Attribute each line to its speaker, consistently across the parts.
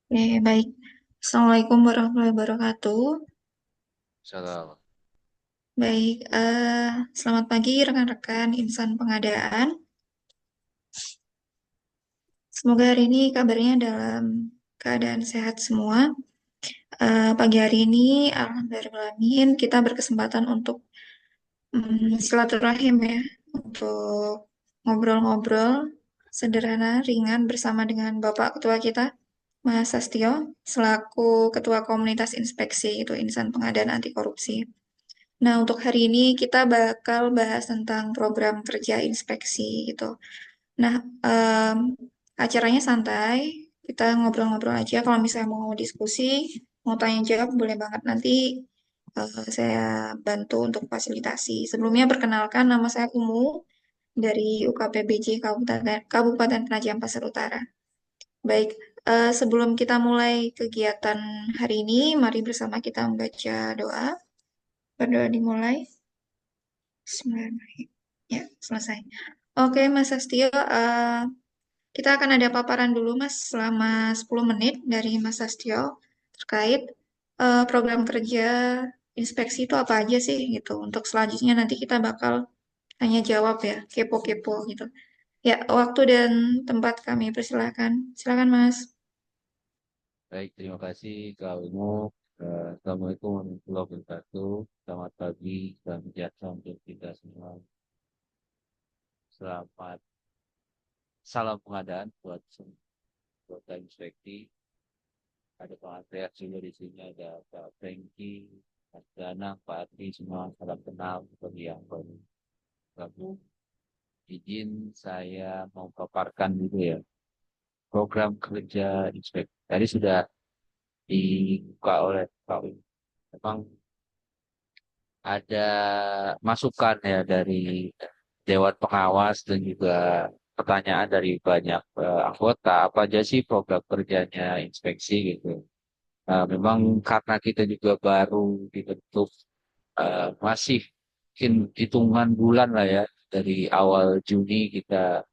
Speaker 1: Baik. Assalamualaikum warahmatullahi wabarakatuh.
Speaker 2: Salam.
Speaker 1: Baik, selamat pagi rekan-rekan insan pengadaan. Semoga hari ini kabarnya dalam keadaan sehat semua. Pagi hari ini, alhamdulillah, kita berkesempatan untuk silaturahim ya, untuk ngobrol-ngobrol sederhana, ringan bersama dengan Bapak Ketua kita, Mas Sastio, selaku Ketua Komunitas Inspeksi itu Insan Pengadaan Anti Korupsi. Nah, untuk hari ini kita bakal bahas tentang program kerja inspeksi gitu. Nah, acaranya santai, kita ngobrol-ngobrol aja. Kalau misalnya mau diskusi, mau tanya jawab, boleh banget nanti saya bantu untuk fasilitasi. Sebelumnya perkenalkan, nama saya Umu dari UKPBJ Kabupaten Penajam Pasir Utara. Baik, sebelum kita mulai kegiatan hari ini, mari bersama kita membaca doa. Berdoa dimulai. Bismillahirrahmanirrahim. Ya, selesai. Oke, Mas Sastio, kita akan ada paparan dulu, Mas, selama 10 menit dari Mas Sastio terkait program kerja inspeksi itu apa aja sih gitu. Untuk selanjutnya nanti kita bakal tanya jawab ya, kepo-kepo gitu. Ya, waktu dan tempat kami persilahkan. Silakan, Mas.
Speaker 2: Baik, terima kasih Kak Umu. Assalamualaikum warahmatullahi wabarakatuh. Selamat pagi, selamat sejahtera untuk kita semua. Selamat salam pengadaan buat semua anggota inspeksi. Ada Pak Andreas juga di sini, ada Pak Franky, Mas Danang, Pak Adi, semua salam kenal bagi yang baru gabung. Izin saya mau paparkan dulu ya. Program kerja inspeksi. Tadi sudah dibuka oleh Pak Umu. Memang ada masukan ya dari Dewan Pengawas dan juga pertanyaan dari banyak anggota apa aja sih program kerjanya inspeksi gitu. Memang karena kita juga baru dibentuk masih mungkin hitungan bulan lah ya dari awal Juni kita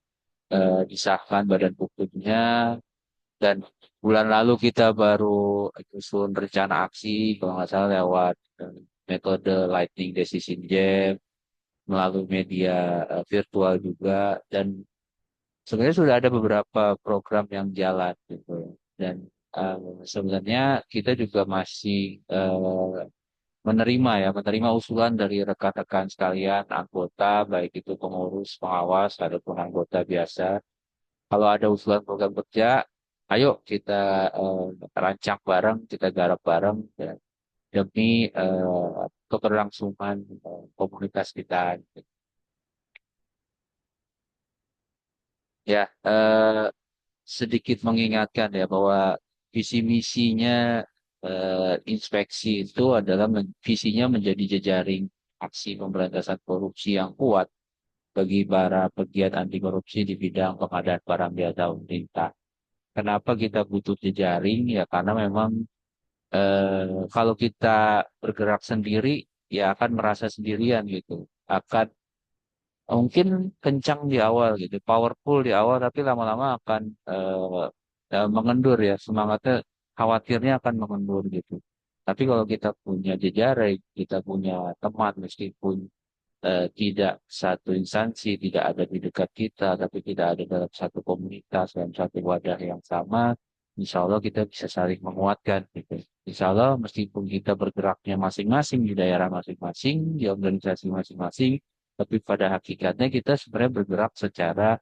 Speaker 2: disahkan badan hukumnya dan bulan lalu kita baru susun rencana aksi kalau nggak salah lewat metode Lightning Decision Jam melalui media virtual juga dan sebenarnya sudah ada beberapa program yang jalan gitu dan eh, sebenarnya kita juga masih menerima usulan dari rekan-rekan sekalian anggota baik itu pengurus pengawas ataupun anggota biasa kalau ada usulan program kerja ayo kita rancang bareng kita garap bareng dan demi keberlangsungan komunitas kita. Ya, sedikit mengingatkan ya bahwa visi misinya inspeksi itu adalah visinya menjadi jejaring aksi pemberantasan korupsi yang kuat bagi para pegiat anti korupsi di bidang pengadaan barang jasa pemerintah. Kenapa kita butuh jejaring? Ya karena memang kalau kita bergerak sendiri ya akan merasa sendirian gitu. Akan mungkin kencang di awal gitu, powerful di awal, tapi lama-lama akan mengendur ya, semangatnya khawatirnya akan mengendur gitu. Tapi kalau kita punya jejaring, kita punya teman meskipun tidak satu instansi, tidak ada di dekat kita, tapi kita ada dalam satu komunitas, dalam satu wadah yang sama, insya Allah kita bisa saling menguatkan gitu. Insya Allah meskipun kita bergeraknya masing-masing di daerah masing-masing, di organisasi masing-masing, tapi pada hakikatnya kita sebenarnya bergerak secara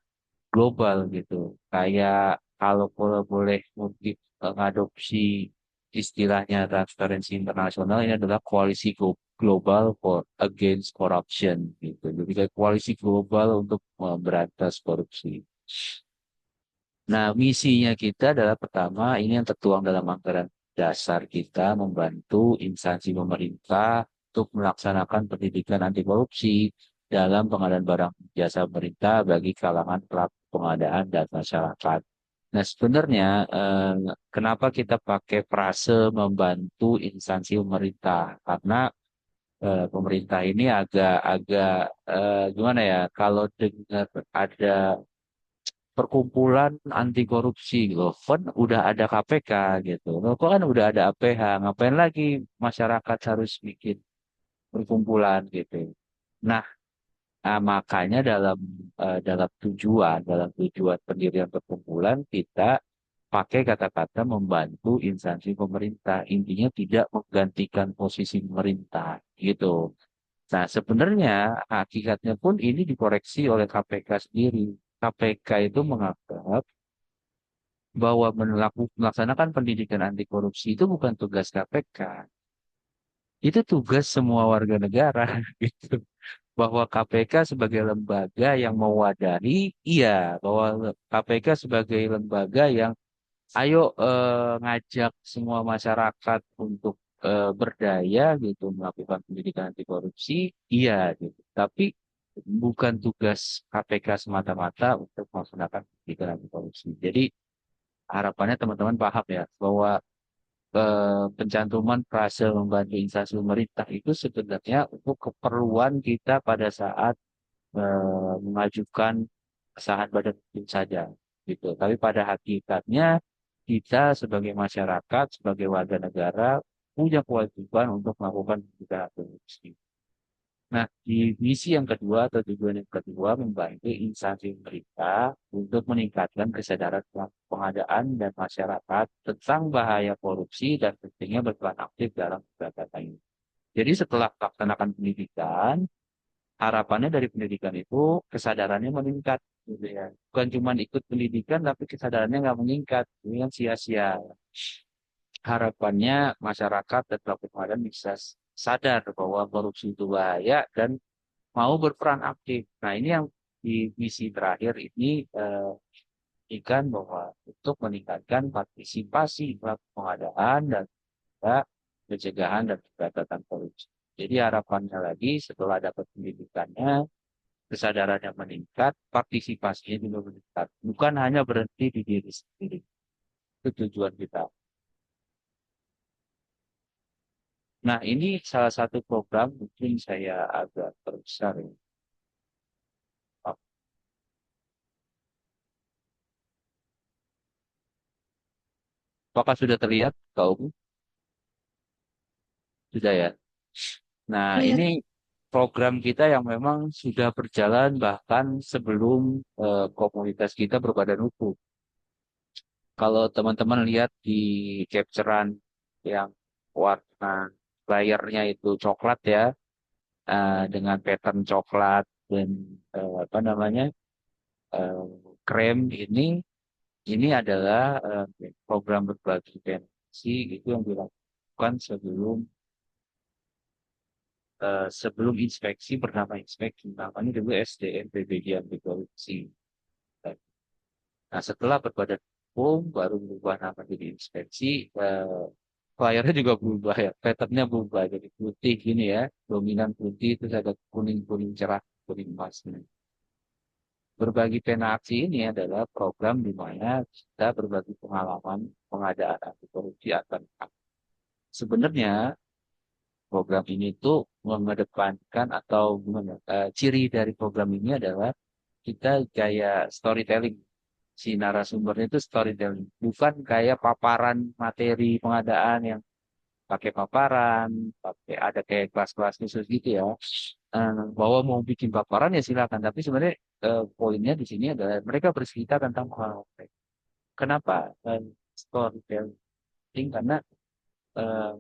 Speaker 2: global gitu. Kayak kalau boleh mungkin mengadopsi istilahnya transparansi internasional ini adalah koalisi global for against corruption gitu. Jadi kayak koalisi global untuk memberantas korupsi. Nah, misinya kita adalah pertama ini yang tertuang dalam anggaran dasar kita membantu instansi pemerintah untuk melaksanakan pendidikan anti korupsi dalam pengadaan barang jasa pemerintah bagi kalangan pelaku pengadaan dan masyarakat. Nah, sebenarnya kenapa kita pakai frase membantu instansi pemerintah? Karena pemerintah ini agak-agak gimana ya? Kalau dengar ada perkumpulan anti korupsi loh, kan udah ada KPK gitu. Loh, kok kan udah ada APH, ngapain lagi masyarakat harus bikin perkumpulan gitu. Nah, makanya dalam tujuan pendirian perkumpulan kita pakai kata-kata membantu instansi pemerintah. Intinya tidak menggantikan posisi pemerintah gitu. Nah, sebenarnya hakikatnya pun ini dikoreksi oleh KPK sendiri. KPK itu menganggap bahwa melaksanakan pendidikan anti korupsi itu bukan tugas KPK. Itu tugas semua warga negara gitu. Bahwa KPK sebagai lembaga yang mewadahi, iya, bahwa KPK sebagai lembaga yang ayo ngajak semua masyarakat untuk berdaya gitu melakukan pendidikan anti korupsi, iya gitu. Tapi bukan tugas KPK semata-mata untuk melaksanakan pendidikan anti korupsi. Jadi harapannya teman-teman paham ya bahwa pencantuman frase membantu instansi pemerintah itu sebenarnya untuk keperluan kita pada saat mengajukan kesahan badan hukum saja gitu. Tapi pada hakikatnya kita sebagai masyarakat, sebagai warga negara punya kewajiban untuk melakukan pendidikan korupsi. Nah, di misi yang kedua atau tujuan yang kedua membantu instansi pemerintah untuk meningkatkan kesadaran pengadaan dan masyarakat tentang bahaya korupsi dan pentingnya berperan aktif dalam pemberantasan ini. Jadi setelah melaksanakan pendidikan, harapannya dari pendidikan itu kesadarannya meningkat gitu ya. Bukan cuma ikut pendidikan tapi kesadarannya nggak meningkat. Ini kan sia-sia. Harapannya masyarakat dan pelaku pengadaan bisa sadar bahwa korupsi itu bahaya dan mau berperan aktif. Nah, ini yang di misi terakhir ini ikan bahwa untuk meningkatkan partisipasi pelaku pengadaan dan juga pencegahan dan pemberantasan korupsi. Jadi harapannya lagi setelah dapat pendidikannya, kesadarannya meningkat, partisipasinya juga meningkat. Bukan hanya berhenti di diri sendiri. Itu tujuan kita. Nah, ini salah satu program mungkin saya agak terbesar ya. Apakah sudah terlihat, kaum? Sudah ya. Nah, ini
Speaker 1: Lihat.
Speaker 2: program kita yang memang sudah berjalan bahkan sebelum komunitas kita berbadan hukum. Kalau teman-teman lihat di capturean yang warna layarnya itu coklat ya, dengan pattern coklat dan apa namanya eh, krem ini adalah program berbagi pensi itu yang dilakukan sebelum inspeksi bernama inspeksi namanya dulu SDM PBG anti korupsi. Nah setelah berbadan hukum baru berubah nama jadi inspeksi. Layarnya juga berubah ya, patternnya berubah jadi putih gini ya, dominan putih terus ada kuning kuning cerah kuning emas. Berbagi pena aksi ini adalah program di mana kita berbagi pengalaman pengadaan anti korupsi akan sebenarnya program ini tuh mengedepankan atau gimana, ciri dari program ini adalah kita kayak storytelling. Si narasumbernya itu storytelling, bukan kayak paparan materi pengadaan yang pakai paparan, pakai ada kayak kelas-kelas khusus gitu ya. Bahwa mau bikin paparan ya silakan, tapi sebenarnya poinnya di sini adalah mereka bercerita tentang pengalaman mereka. Kenapa storytelling? Karena eh,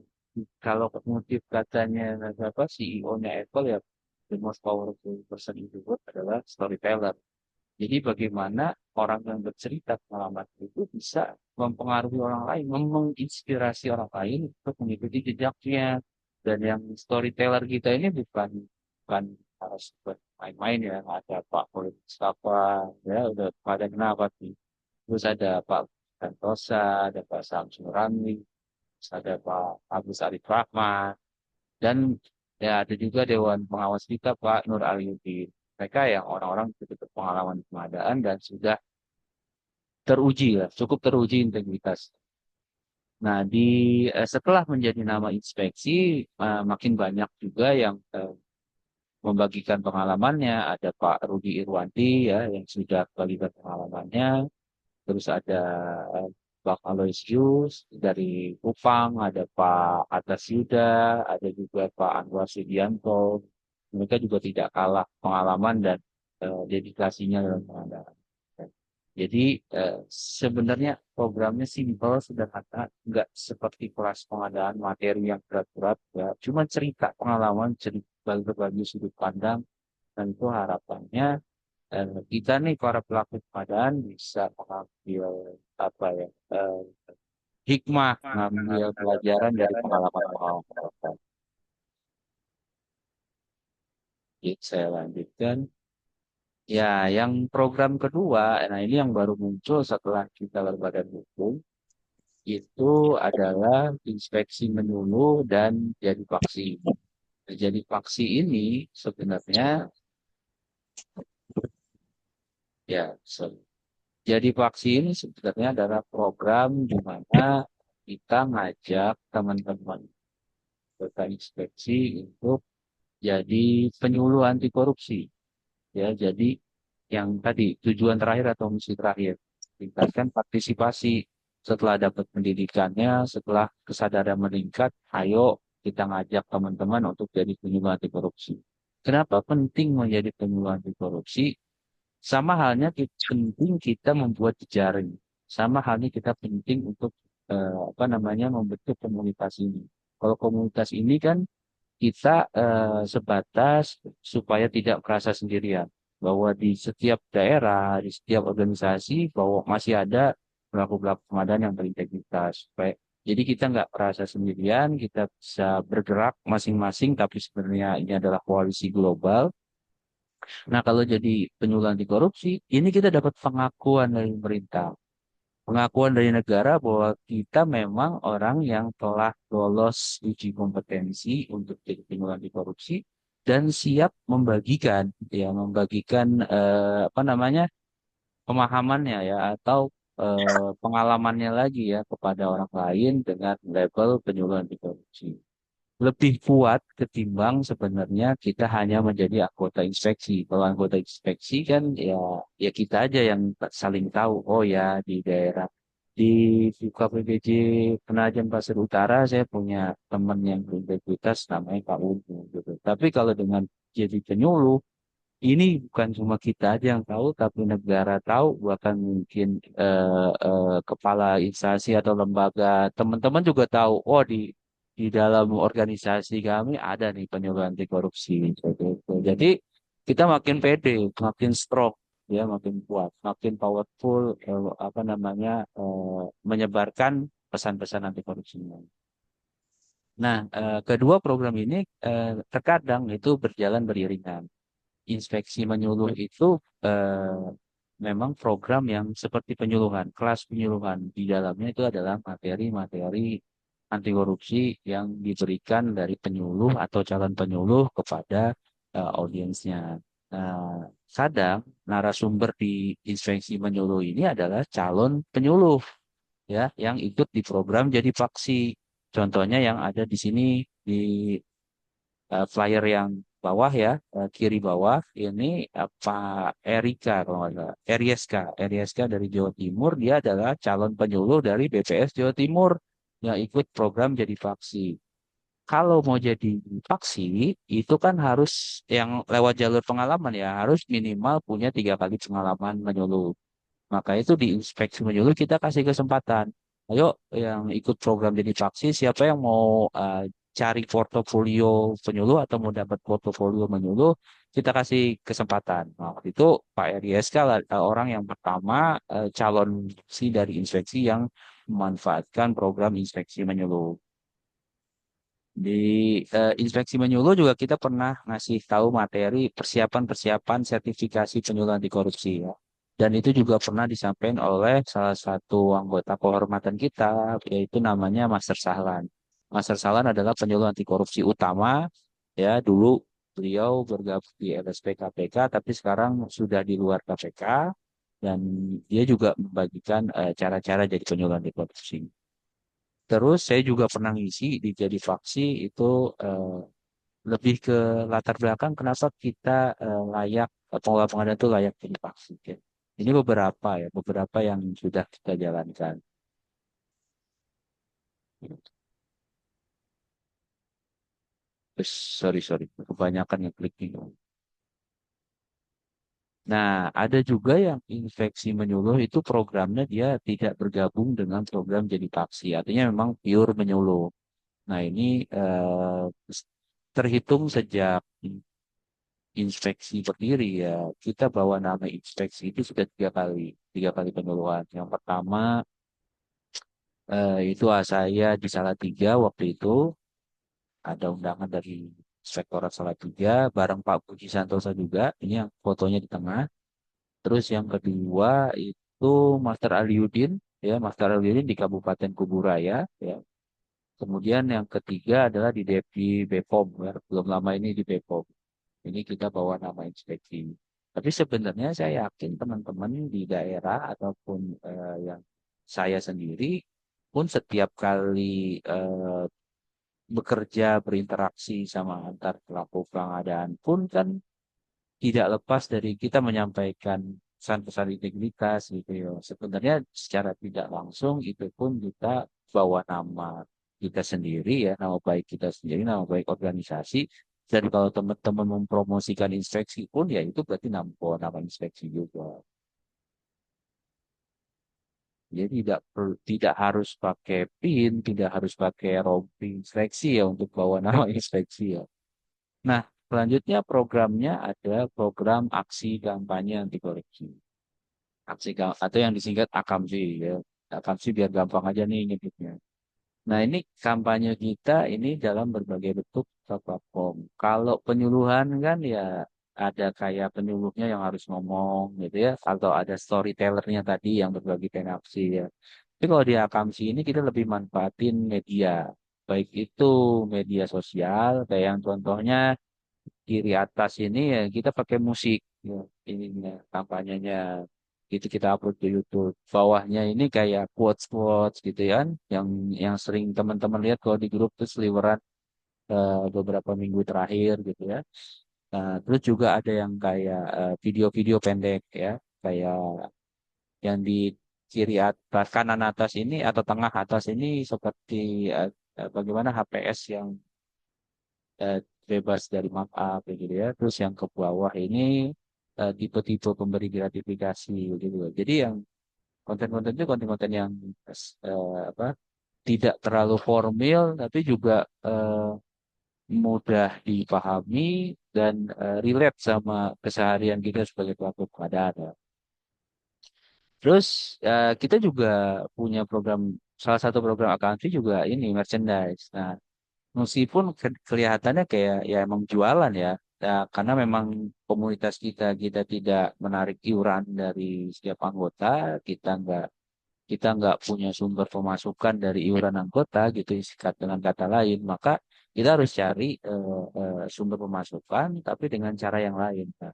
Speaker 2: kalau motif katanya apa CEO-nya Apple ya the most powerful person in the world adalah storyteller. Jadi bagaimana orang yang bercerita pengalaman itu bisa mempengaruhi orang lain, menginspirasi orang lain untuk mengikuti jejaknya. Dan yang storyteller kita ini bukan harus buat main-main ya. Ada Pak Kulit Mustafa, ya udah pada kenapa sih. Terus ada Pak Santosa, ada Pak Samsul Ramli, terus ada Pak Agus Arif Rahman, dan ya ada juga Dewan Pengawas kita Pak Nur Aliuddin. Mereka yang orang-orang cukup berpengalaman di pengadaan dan sudah teruji lah, cukup teruji integritas. Nah, setelah menjadi nama inspeksi, makin banyak juga yang membagikan pengalamannya. Ada Pak Rudi Irwandi ya yang sudah membagikan pengalamannya. Terus ada eh, Bang Aloysius dari Kupang, ada Pak Atas Yuda, ada juga Pak Anwar Subianto. Mereka juga tidak kalah pengalaman dan dedikasinya dalam pengadaan. Jadi sebenarnya programnya simpel, sederhana, nggak seperti kelas pengadaan materi yang berat-berat, ya. Cuma cerita pengalaman, cerita berbagi sudut pandang, dan itu harapannya kita nih para pelaku pengadaan bisa mengambil apa ya hikmah, mengambil pelajaran dari pengalaman-pengalaman mereka. Jadi saya lanjutkan. Ya, yang program kedua, nah ini yang baru muncul setelah kita berbadan hukum, itu adalah inspeksi menyeluruh dan jadi paksi. Nah, jadi paksi ini sebenarnya ya jadi paksi ini sebenarnya adalah program di mana kita ngajak teman-teman anggota inspeksi untuk jadi penyuluh anti korupsi. Ya, jadi yang tadi tujuan terakhir atau misi terakhir tingkatkan partisipasi setelah dapat pendidikannya, setelah kesadaran meningkat, ayo kita ngajak teman-teman untuk jadi penyuluh anti korupsi. Kenapa penting menjadi penyuluh anti korupsi? Sama halnya penting kita membuat jejaring. Sama halnya kita penting untuk apa namanya membentuk komunitas ini. Kalau komunitas ini kan kita sebatas supaya tidak merasa sendirian bahwa di setiap daerah, di setiap organisasi bahwa masih ada pelaku-pelaku pengadaan yang berintegritas. Jadi kita nggak merasa sendirian, kita bisa bergerak masing-masing, tapi sebenarnya ini adalah koalisi global. Nah, kalau jadi penyuluh anti korupsi, ini kita dapat pengakuan dari pemerintah, pengakuan dari negara bahwa kita memang orang yang telah lolos uji kompetensi untuk jadi penyuluh anti korupsi dan siap membagikan, ya, membagikan apa namanya pemahamannya ya atau pengalamannya lagi ya kepada orang lain dengan level penyuluh anti korupsi lebih kuat ketimbang sebenarnya kita hanya menjadi anggota inspeksi. Kalau anggota inspeksi kan ya kita aja yang saling tahu. Oh ya di daerah di KPBJ Penajem Pasir Utara saya punya teman yang berintegritas namanya Pak Ubu gitu. Tapi kalau dengan jadi penyuluh ini bukan cuma kita aja yang tahu, tapi negara tahu, bahkan mungkin kepala instansi atau lembaga, teman-teman juga tahu. Oh di dalam organisasi kami ada nih penyuluh anti korupsi. Gitu. Jadi kita makin pede, makin strong, ya makin kuat, makin powerful, apa namanya menyebarkan pesan-pesan anti korupsinya. Nah, kedua program ini terkadang itu berjalan beriringan. Inspeksi menyeluruh itu eh, memang program yang seperti penyuluhan, kelas penyuluhan. Di dalamnya itu adalah materi-materi anti korupsi yang diberikan dari penyuluh atau calon penyuluh kepada audiensnya. Nah, kadang narasumber di inspeksi menyeluruh ini adalah calon penyuluh ya yang ikut di program jadi paksi. Contohnya yang ada di sini di flyer yang bawah ya, kiri bawah ini Pak Erika kalau nggak salah, Erieska dari Jawa Timur, dia adalah calon penyuluh dari BPS Jawa Timur yang ikut program jadi faksi. Kalau mau jadi faksi itu kan harus yang lewat jalur pengalaman ya, harus minimal punya 3 kali pengalaman menyuluh. Maka itu di inspeksi menyeluruh kita kasih kesempatan. Ayo yang ikut program jadi faksi, siapa yang mau cari portofolio penyuluh atau mau dapat portofolio menyuluh, kita kasih kesempatan. Nah, waktu itu Pak RYSK lah, orang yang pertama calon si dari inspeksi yang memanfaatkan program inspeksi menyuluh. Di inspeksi menyuluh juga kita pernah ngasih tahu materi persiapan-persiapan sertifikasi penyuluh anti korupsi ya. Dan itu juga pernah disampaikan oleh salah satu anggota kehormatan kita, yaitu namanya Master Sahlan. Master Sahlan adalah penyuluh anti korupsi utama, ya dulu beliau bergabung di LSP KPK, tapi sekarang sudah di luar KPK, dan dia juga membagikan cara-cara jadi penyuluh anti korupsi. Terus saya juga pernah ngisi di jadi faksi itu lebih ke latar belakang kenapa kita layak pengelola pengadilan itu layak jadi paksi. Ya. Ini beberapa ya, beberapa yang sudah kita jalankan. Terus, sorry, kebanyakan yang klik ini. Nah, ada juga yang infeksi menyuluh itu programnya dia tidak bergabung dengan program jadi paksi. Artinya memang pure menyuluh. Nah, ini terhitung sejak inspeksi berdiri ya, kita bawa nama inspeksi itu sudah tiga kali penyuluhan. Yang pertama itu saya di Salatiga waktu itu ada undangan dari Inspektorat Salatiga bareng Pak Puji Santosa juga. Ini yang fotonya di tengah. Terus yang kedua itu Master Aliudin ya, Master Aliudin di Kabupaten Kuburaya ya. Kemudian yang ketiga adalah di Bepom ya. Belum lama ini di Bepom. Ini kita bawa nama inspeksi. Tapi sebenarnya saya yakin teman-teman di daerah ataupun yang saya sendiri pun setiap kali bekerja berinteraksi sama antar pelaku pengadaan pun kan tidak lepas dari kita menyampaikan pesan-pesan integritas gitu ya. Sebenarnya secara tidak langsung itu pun kita bawa nama kita sendiri ya, nama baik kita sendiri, nama baik organisasi. Dan kalau teman-teman mempromosikan inspeksi pun ya itu berarti nama inspeksi juga. Jadi tidak harus pakai PIN, tidak harus pakai rompi inspeksi ya untuk bawa nama inspeksi ya. Nah, selanjutnya programnya ada program aksi kampanye anti korupsi. Atau yang disingkat AKAMSI ya. AKAMSI biar gampang aja nih nyebutnya. Nah, ini kampanye kita ini dalam berbagai bentuk platform. Kalau penyuluhan kan ya ada kayak penyuluhnya yang harus ngomong gitu ya. Atau ada storytellernya tadi yang berbagi aksi ya. Tapi kalau di Akamsi ini kita lebih manfaatin media. Baik itu media sosial, kayak yang contohnya kiri atas ini ya kita pakai musik ya, ininya kampanyenya itu kita upload ke YouTube. Bawahnya ini kayak quotes-quotes gitu ya kan yang sering teman-teman lihat kalau di grup tuh seliweran beberapa minggu terakhir gitu ya. Nah, terus juga ada yang kayak video-video pendek ya, kayak yang di kiri atas kanan atas ini atau tengah atas ini seperti bagaimana HPS yang eh, bebas dari markup kayak gitu ya. Terus yang ke bawah ini tipe-tipe pemberi gratifikasi gitu. Jadi yang konten-konten itu konten-konten yang apa tidak terlalu formal tapi juga mudah dipahami dan relate sama keseharian kita sebagai pelaku pengadaan. Ya. Terus kita juga punya program salah satu program akuntansi juga ini merchandise. Nah, meskipun kelihatannya kayak ya emang jualan ya, karena memang komunitas kita tidak menarik iuran dari setiap anggota, kita nggak punya sumber pemasukan dari iuran anggota gitu, dengan kata lain, maka kita harus cari sumber pemasukan, tapi dengan cara yang lain. Nah,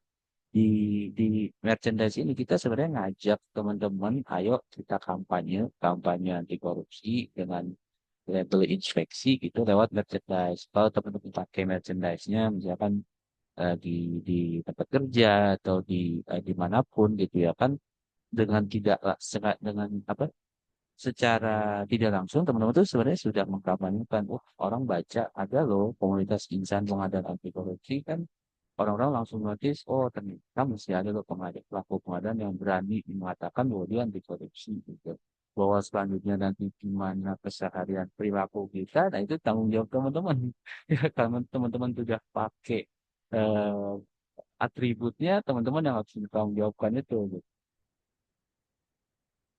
Speaker 2: di di merchandise ini kita sebenarnya ngajak teman-teman, ayo kita kampanye anti korupsi dengan label inspeksi gitu lewat merchandise. Kalau teman-teman pakai merchandise-nya, misalkan di tempat kerja atau dimanapun gitu ya kan, dengan tidak dengan apa secara tidak langsung teman-teman tuh sebenarnya sudah mengkampanyekan, oh orang baca ada loh komunitas insan pengadaan anti korupsi kan, orang-orang langsung notice, oh ternyata masih ada loh pelaku pengadaan yang berani mengatakan bahwa dia anti korupsi gitu. Bahwa selanjutnya nanti gimana keseharian perilaku kita, nah itu tanggung jawab teman-teman. Ya kalau teman-teman sudah pakai eh, atributnya, teman-teman yang harus bertanggung jawabkan itu. Gitu.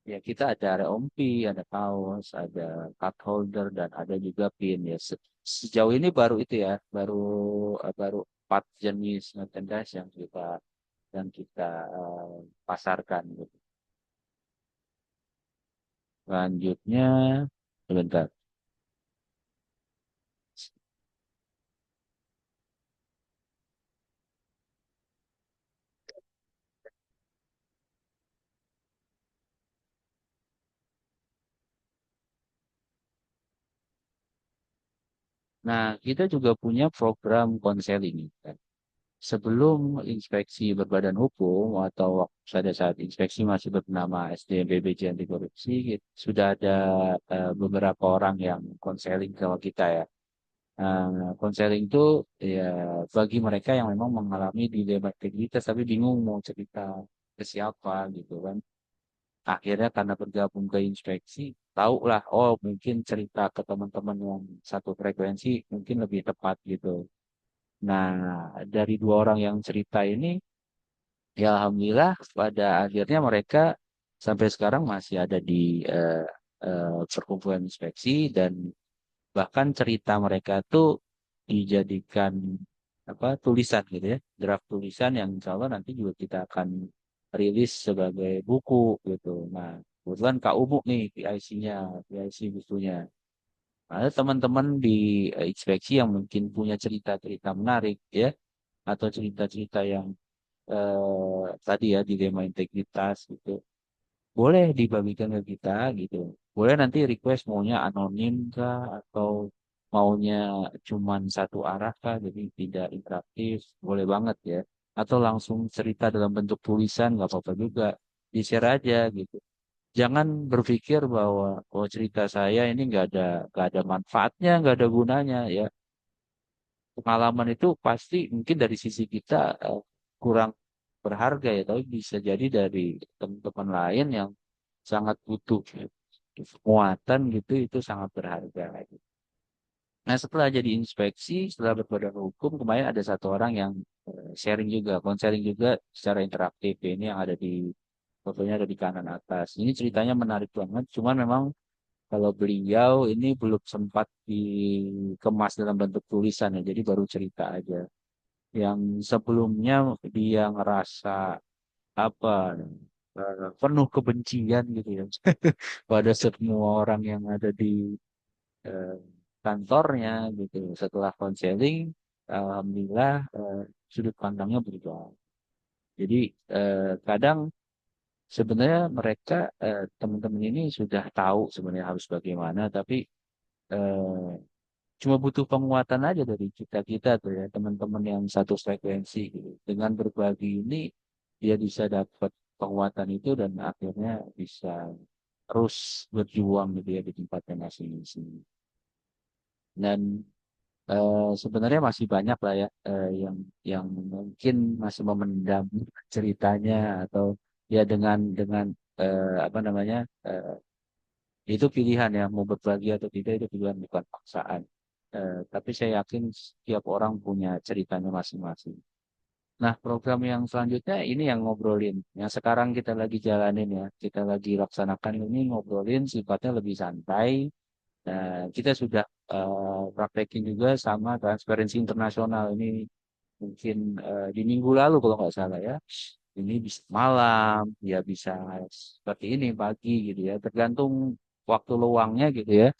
Speaker 2: Ya kita ada rompi, ada kaos, ada card holder, dan ada juga pin ya. Sejauh ini baru itu ya, baru 4 jenis merchandise yang kita pasarkan gitu. Selanjutnya, sebentar. Nah, kita juga punya program konseling. Kan. Sebelum inspeksi berbadan hukum atau pada saat inspeksi masih bernama SDMPBJ anti korupsi, sudah ada beberapa orang yang konseling ke kita ya. Konseling itu ya bagi mereka yang memang mengalami dilema integritas tapi bingung mau cerita ke siapa gitu kan. Akhirnya karena bergabung ke inspeksi, tahu lah, oh mungkin cerita ke teman-teman yang satu frekuensi mungkin lebih tepat gitu. Nah, dari dua orang yang cerita ini, ya alhamdulillah pada akhirnya mereka sampai sekarang masih ada di perkumpulan inspeksi dan bahkan cerita mereka tuh dijadikan apa tulisan gitu ya, draft tulisan yang insya Allah nanti juga kita akan rilis sebagai buku gitu. Nah, kebetulan Kak Umu nih PIC-nya, PIC bukunya. Ada teman-teman di inspeksi yang mungkin punya cerita-cerita menarik ya, atau cerita-cerita yang tadi ya dilema integritas gitu. Boleh dibagikan ke kita gitu. Boleh nanti request maunya anonim kah atau maunya cuman satu arah kah, jadi tidak interaktif. Boleh banget ya. Atau langsung cerita dalam bentuk tulisan nggak apa-apa juga. Di-share aja gitu. Jangan berpikir bahwa oh cerita saya ini nggak ada manfaatnya, nggak ada gunanya ya. Pengalaman itu pasti mungkin dari sisi kita kurang berharga ya, tapi bisa jadi dari teman-teman lain yang sangat butuh muatan gitu itu sangat berharga. Nah setelah jadi inspeksi, setelah berbadan hukum, kemarin ada satu orang yang sharing juga, konseling juga secara interaktif. Ini yang ada di fotonya ada di kanan atas. Ini ceritanya menarik banget, cuman memang kalau beliau ini belum sempat dikemas dalam bentuk tulisan ya, jadi baru cerita aja. Yang sebelumnya dia ngerasa apa penuh kebencian gitu ya pada semua orang yang ada di eh, kantornya gitu. Setelah konseling, alhamdulillah sudut pandangnya berubah. Jadi kadang sebenarnya mereka teman-teman ini sudah tahu sebenarnya harus bagaimana, tapi eh, cuma butuh penguatan aja dari kita-kita tuh ya, teman-teman yang satu frekuensi gitu. Dengan berbagi ini, dia bisa dapat penguatan itu dan akhirnya bisa terus berjuang gitu ya di tempatnya masing-masing. Dan sebenarnya masih banyak lah ya yang mungkin masih memendam ceritanya atau ya dengan apa namanya itu pilihan ya mau berbagi atau tidak itu pilihan bukan paksaan. Tapi saya yakin setiap orang punya ceritanya masing-masing. Nah, program yang selanjutnya ini yang ngobrolin. Yang sekarang kita lagi jalanin ya. Kita lagi laksanakan ini ngobrolin sifatnya lebih santai. Nah, kita sudah praktekin juga sama Transparency Internasional. Ini mungkin di minggu lalu kalau nggak salah ya. Ini bisa malam, ya bisa seperti ini pagi gitu ya. Tergantung waktu luangnya gitu ya.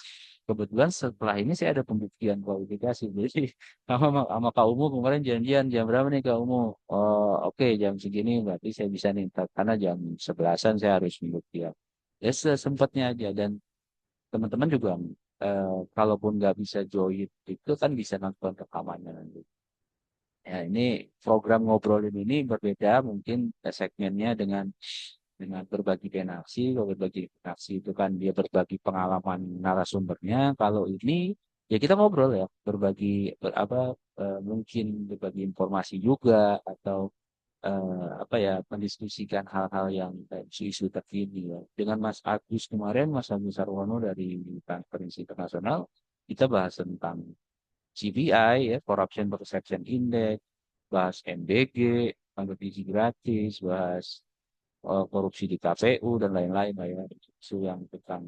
Speaker 2: Kebetulan setelah ini saya ada pembuktian kualifikasi. Jadi sama Kak Umu kemarin janjian jam berapa nih Kak Umu? Oh, oke jam segini berarti saya bisa nih. Karena jam 11-an saya harus pembuktian. Ya sempatnya aja dan teman-teman juga kalaupun nggak bisa join itu kan bisa nonton rekamannya nanti. Ya ini program ngobrolin ini berbeda mungkin segmennya dengan berbagi penaksi. Kalau berbagi penaksi itu kan dia berbagi pengalaman narasumbernya. Kalau ini ya kita ngobrol ya, berbagi apa mungkin berbagi informasi juga atau apa ya mendiskusikan hal-hal yang isu-isu terkini ya. Dengan Mas Agus kemarin, Mas Agus Sarwono dari Transparency Internasional, kita bahas tentang CPI ya, Corruption Perception Index, bahas MBG, anggap gizi gratis, bahas korupsi di KPU dan lain-lain lah ya, isu yang tentang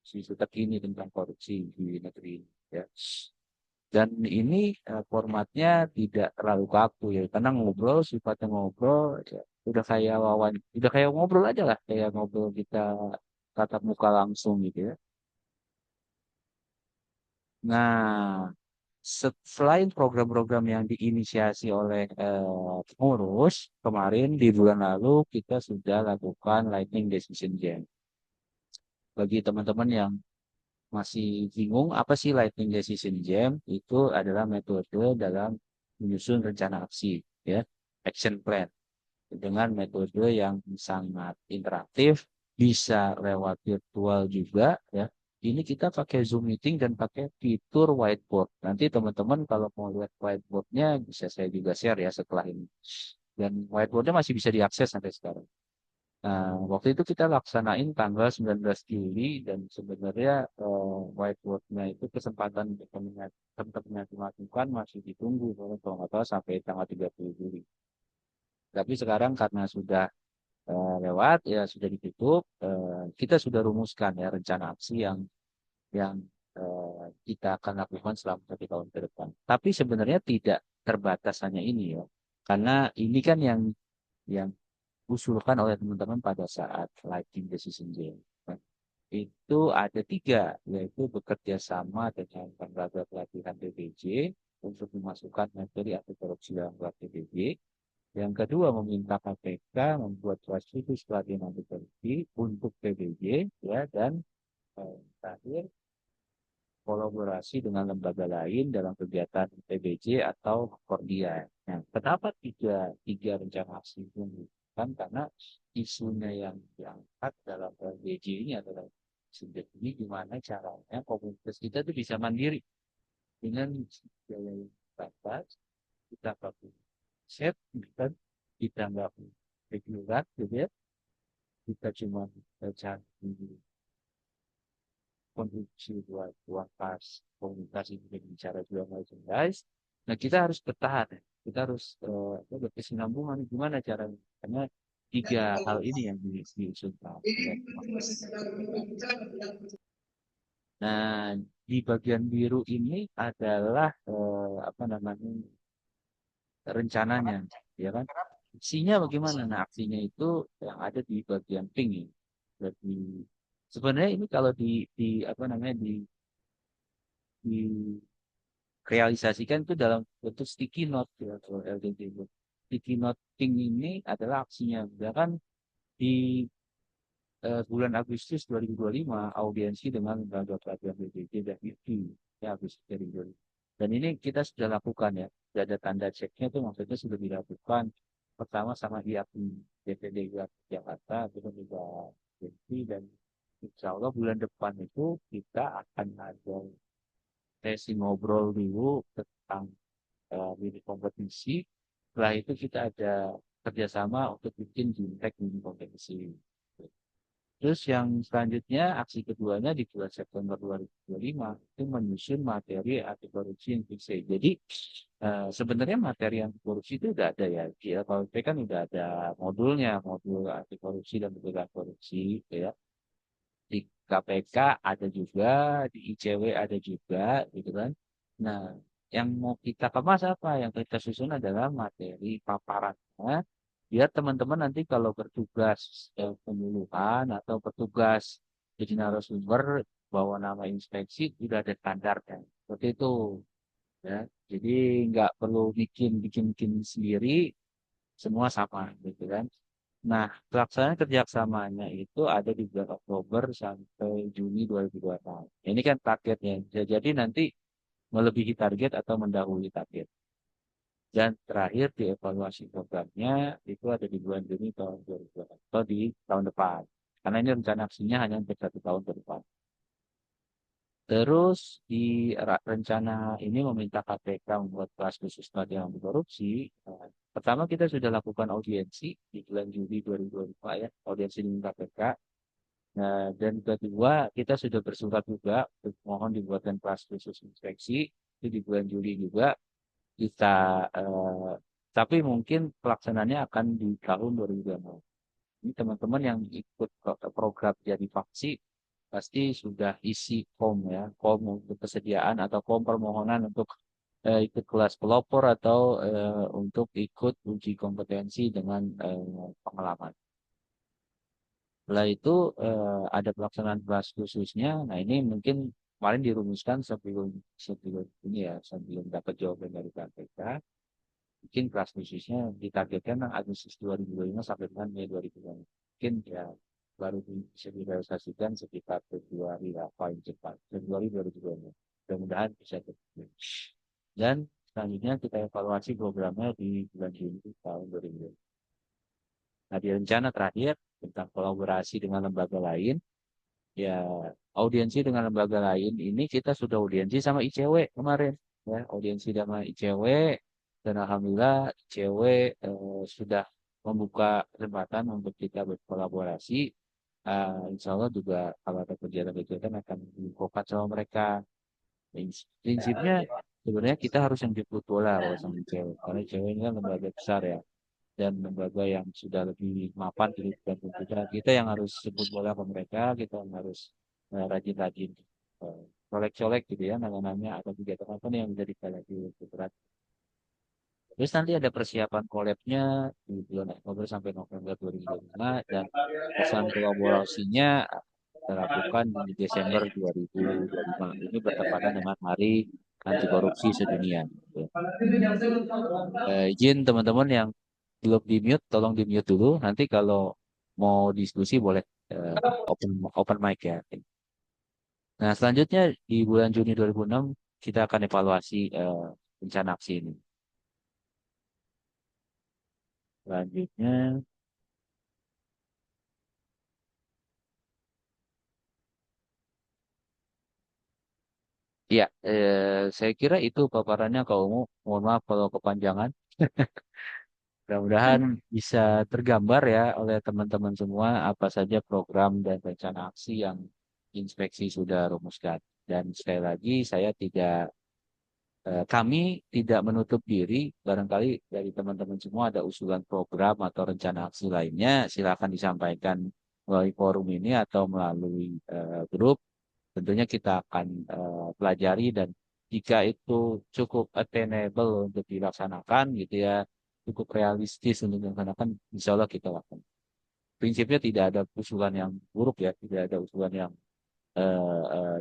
Speaker 2: isu terkini tentang korupsi di negeri ya. Dan ini formatnya tidak terlalu kaku ya, karena ngobrol sifatnya ngobrol, ya, udah kayak ngobrol aja lah, kayak ngobrol kita tatap muka langsung gitu ya. Nah, selain program-program yang diinisiasi oleh pengurus, kemarin di bulan lalu kita sudah lakukan Lightning Decision Jam. Bagi teman-teman yang masih bingung apa sih Lightning Decision Jam, itu adalah metode dalam menyusun rencana aksi, ya, action plan dengan metode yang sangat interaktif, bisa lewat virtual juga, ya. Ini kita pakai Zoom meeting dan pakai fitur whiteboard. Nanti teman-teman kalau mau lihat whiteboardnya bisa saya juga share ya setelah ini. Dan whiteboardnya masih bisa diakses sampai sekarang. Nah, waktu itu kita laksanain tanggal 19 Juli dan sebenarnya whiteboardnya itu kesempatan untuk teman-teman yang melakukan masih ditunggu kalau nggak salah sampai tanggal 30 Juli. Tapi sekarang karena sudah lewat ya sudah ditutup, kita sudah rumuskan ya rencana aksi yang kita akan lakukan selama 1 tahun ke depan. Tapi sebenarnya tidak terbatas hanya ini ya, karena ini kan yang usulkan oleh teman-teman pada saat lighting decision day. Nah, itu ada 3, yaitu bekerja sama dengan lembaga pelatihan PBJ untuk memasukkan materi anti korupsi dalam PBJ. Yang kedua, meminta KPK membuat situs pelatihan anti korupsi untuk PBJ, ya, dan terakhir kolaborasi dengan lembaga lain dalam kegiatan PBJ atau Kordia. Nah, kenapa tiga rencana aksi itu? Kan karena isunya yang diangkat dalam PBJ ini adalah sejak ini gimana caranya komunitas kita itu bisa mandiri dengan biaya yang terbatas, kita nggak punya set, kan, kita nggak punya regulat, gitu ya, kita cuma cari kondisi buat uang kas komunitas ini dengan cara jual merchandise. Nah, kita harus bertahan, ya. Kita harus berkesinambungan gimana caranya, karena 3 hal ini yang diusulkan oleh teman-teman. Nah, di bagian biru ini adalah apa namanya rencananya, ya kan? Aksinya bagaimana? Nah, aksinya itu yang ada di bagian pink ini. Jadi sebenarnya ini kalau di apa namanya di realisasikan itu dalam bentuk sticky note ya kalau LDD itu. Sticky note pink ini adalah aksinya. Bahkan di bulan Agustus 2025 audiensi dengan lembaga pelatihan BPJ dan IFI ya Agustus 2025. Dan ini kita sudah lakukan ya. Sudah ada tanda ceknya itu maksudnya sudah dilakukan pertama sama IAPI DPD Jakarta itu juga IFI dan insya Allah bulan depan itu kita akan ada sesi ngobrol dulu tentang mini kompetisi. Setelah itu kita ada kerjasama untuk bikin fintech mini kompetisi. Terus yang selanjutnya, aksi keduanya di bulan September 2025 itu menyusun materi anti korupsi yang fiksi. Jadi sebenarnya materi anti korupsi itu udah ada ya. Di LKWP kan udah ada modulnya, modul anti korupsi dan pencegahan korupsi, gitu ya. Di KPK ada juga, di ICW ada juga, gitu kan. Nah, yang mau kita kemas apa? Yang kita susun adalah materi paparannya, biar teman-teman nanti kalau bertugas penyuluhan atau bertugas jadi narasumber bawa nama inspeksi udah ada standarnya. Seperti itu, ya. Jadi nggak perlu bikin sendiri, semua sama, gitu kan. Nah, pelaksanaan kerjasamanya itu ada di bulan Oktober sampai Juni 2026. Ini kan targetnya. Bisa jadi nanti melebihi target atau mendahului target. Dan terakhir di evaluasi programnya itu ada di bulan Juni tahun 2026 atau di tahun depan. Karena ini rencana aksinya hanya untuk 1 tahun ke depan. Terus di rencana ini meminta KPK membuat kelas khusus yang anti korupsi. Pertama kita sudah lakukan audiensi di bulan Juli 2025 ya, audiensi dengan KPK. Nah, dan kedua kita sudah bersurat juga untuk mohon dibuatkan kelas khusus inspeksi itu di bulan Juli juga kita tapi mungkin pelaksanaannya akan di tahun 2026. Ini teman-teman yang ikut program jadi faksi pasti sudah isi form ya, form untuk kesediaan atau form permohonan untuk ikut kelas pelopor atau untuk ikut uji kompetensi dengan pengalaman. Setelah itu ada pelaksanaan kelas khususnya. Nah ini mungkin kemarin dirumuskan sebelum sebelum ini ya, sebelum dapat jawaban dari KPK. Mungkin kelas khususnya ditargetkan Agustus 2025 sampai dengan Mei 2025. Mungkin ya baru bisa direalisasikan sekitar Februari lah paling cepat. Februari 2026. Mudah-mudahan bisa tercapai. Dan selanjutnya kita evaluasi programnya di bulan Juni tahun 2020. Nah, di rencana terakhir tentang kolaborasi dengan lembaga lain, ya audiensi dengan lembaga lain ini kita sudah audiensi sama ICW kemarin, ya audiensi sama ICW dan alhamdulillah ICW sudah membuka kesempatan untuk kita berkolaborasi. Insya Allah juga kalau ada kegiatan-kegiatan akan diinfokan sama mereka. Prinsipnya sebenarnya kita harus yang jemput bola kalau sama ICW, karena ICW ini kan lembaga besar ya dan lembaga yang sudah lebih mapan gitu dan kita yang harus sebut bola ke mereka, kita yang harus rajin-rajin colek-colek gitu ya namanya atau kegiatan apa nih yang menjadi lagi berat. Terus nanti ada persiapan collab-nya di bulan Oktober sampai November 2025 dan pesan kolaborasinya kita lakukan di Desember 2025. Ini bertepatan dengan Hari Anti Korupsi Sedunia. Gitu. Izin teman-teman yang belum di mute, tolong di mute dulu. Nanti kalau mau diskusi boleh eh, open open mic ya. Nah, selanjutnya di bulan Juni 2006 kita akan evaluasi rencana aksi ini. Selanjutnya, ya, saya kira itu paparannya kalau mau. Mohon maaf kalau kepanjangan. Mudah-mudahan bisa tergambar ya oleh teman-teman semua apa saja program dan rencana aksi yang inspeksi sudah rumuskan. Dan sekali lagi saya tidak kami tidak menutup diri, barangkali dari teman-teman semua ada usulan program atau rencana aksi lainnya, silakan disampaikan melalui forum ini atau melalui grup. Tentunya kita akan pelajari dan jika itu cukup attainable untuk dilaksanakan gitu ya, cukup realistis untuk dilaksanakan, insya Allah kita lakukan. Prinsipnya tidak ada usulan yang buruk ya, tidak ada usulan yang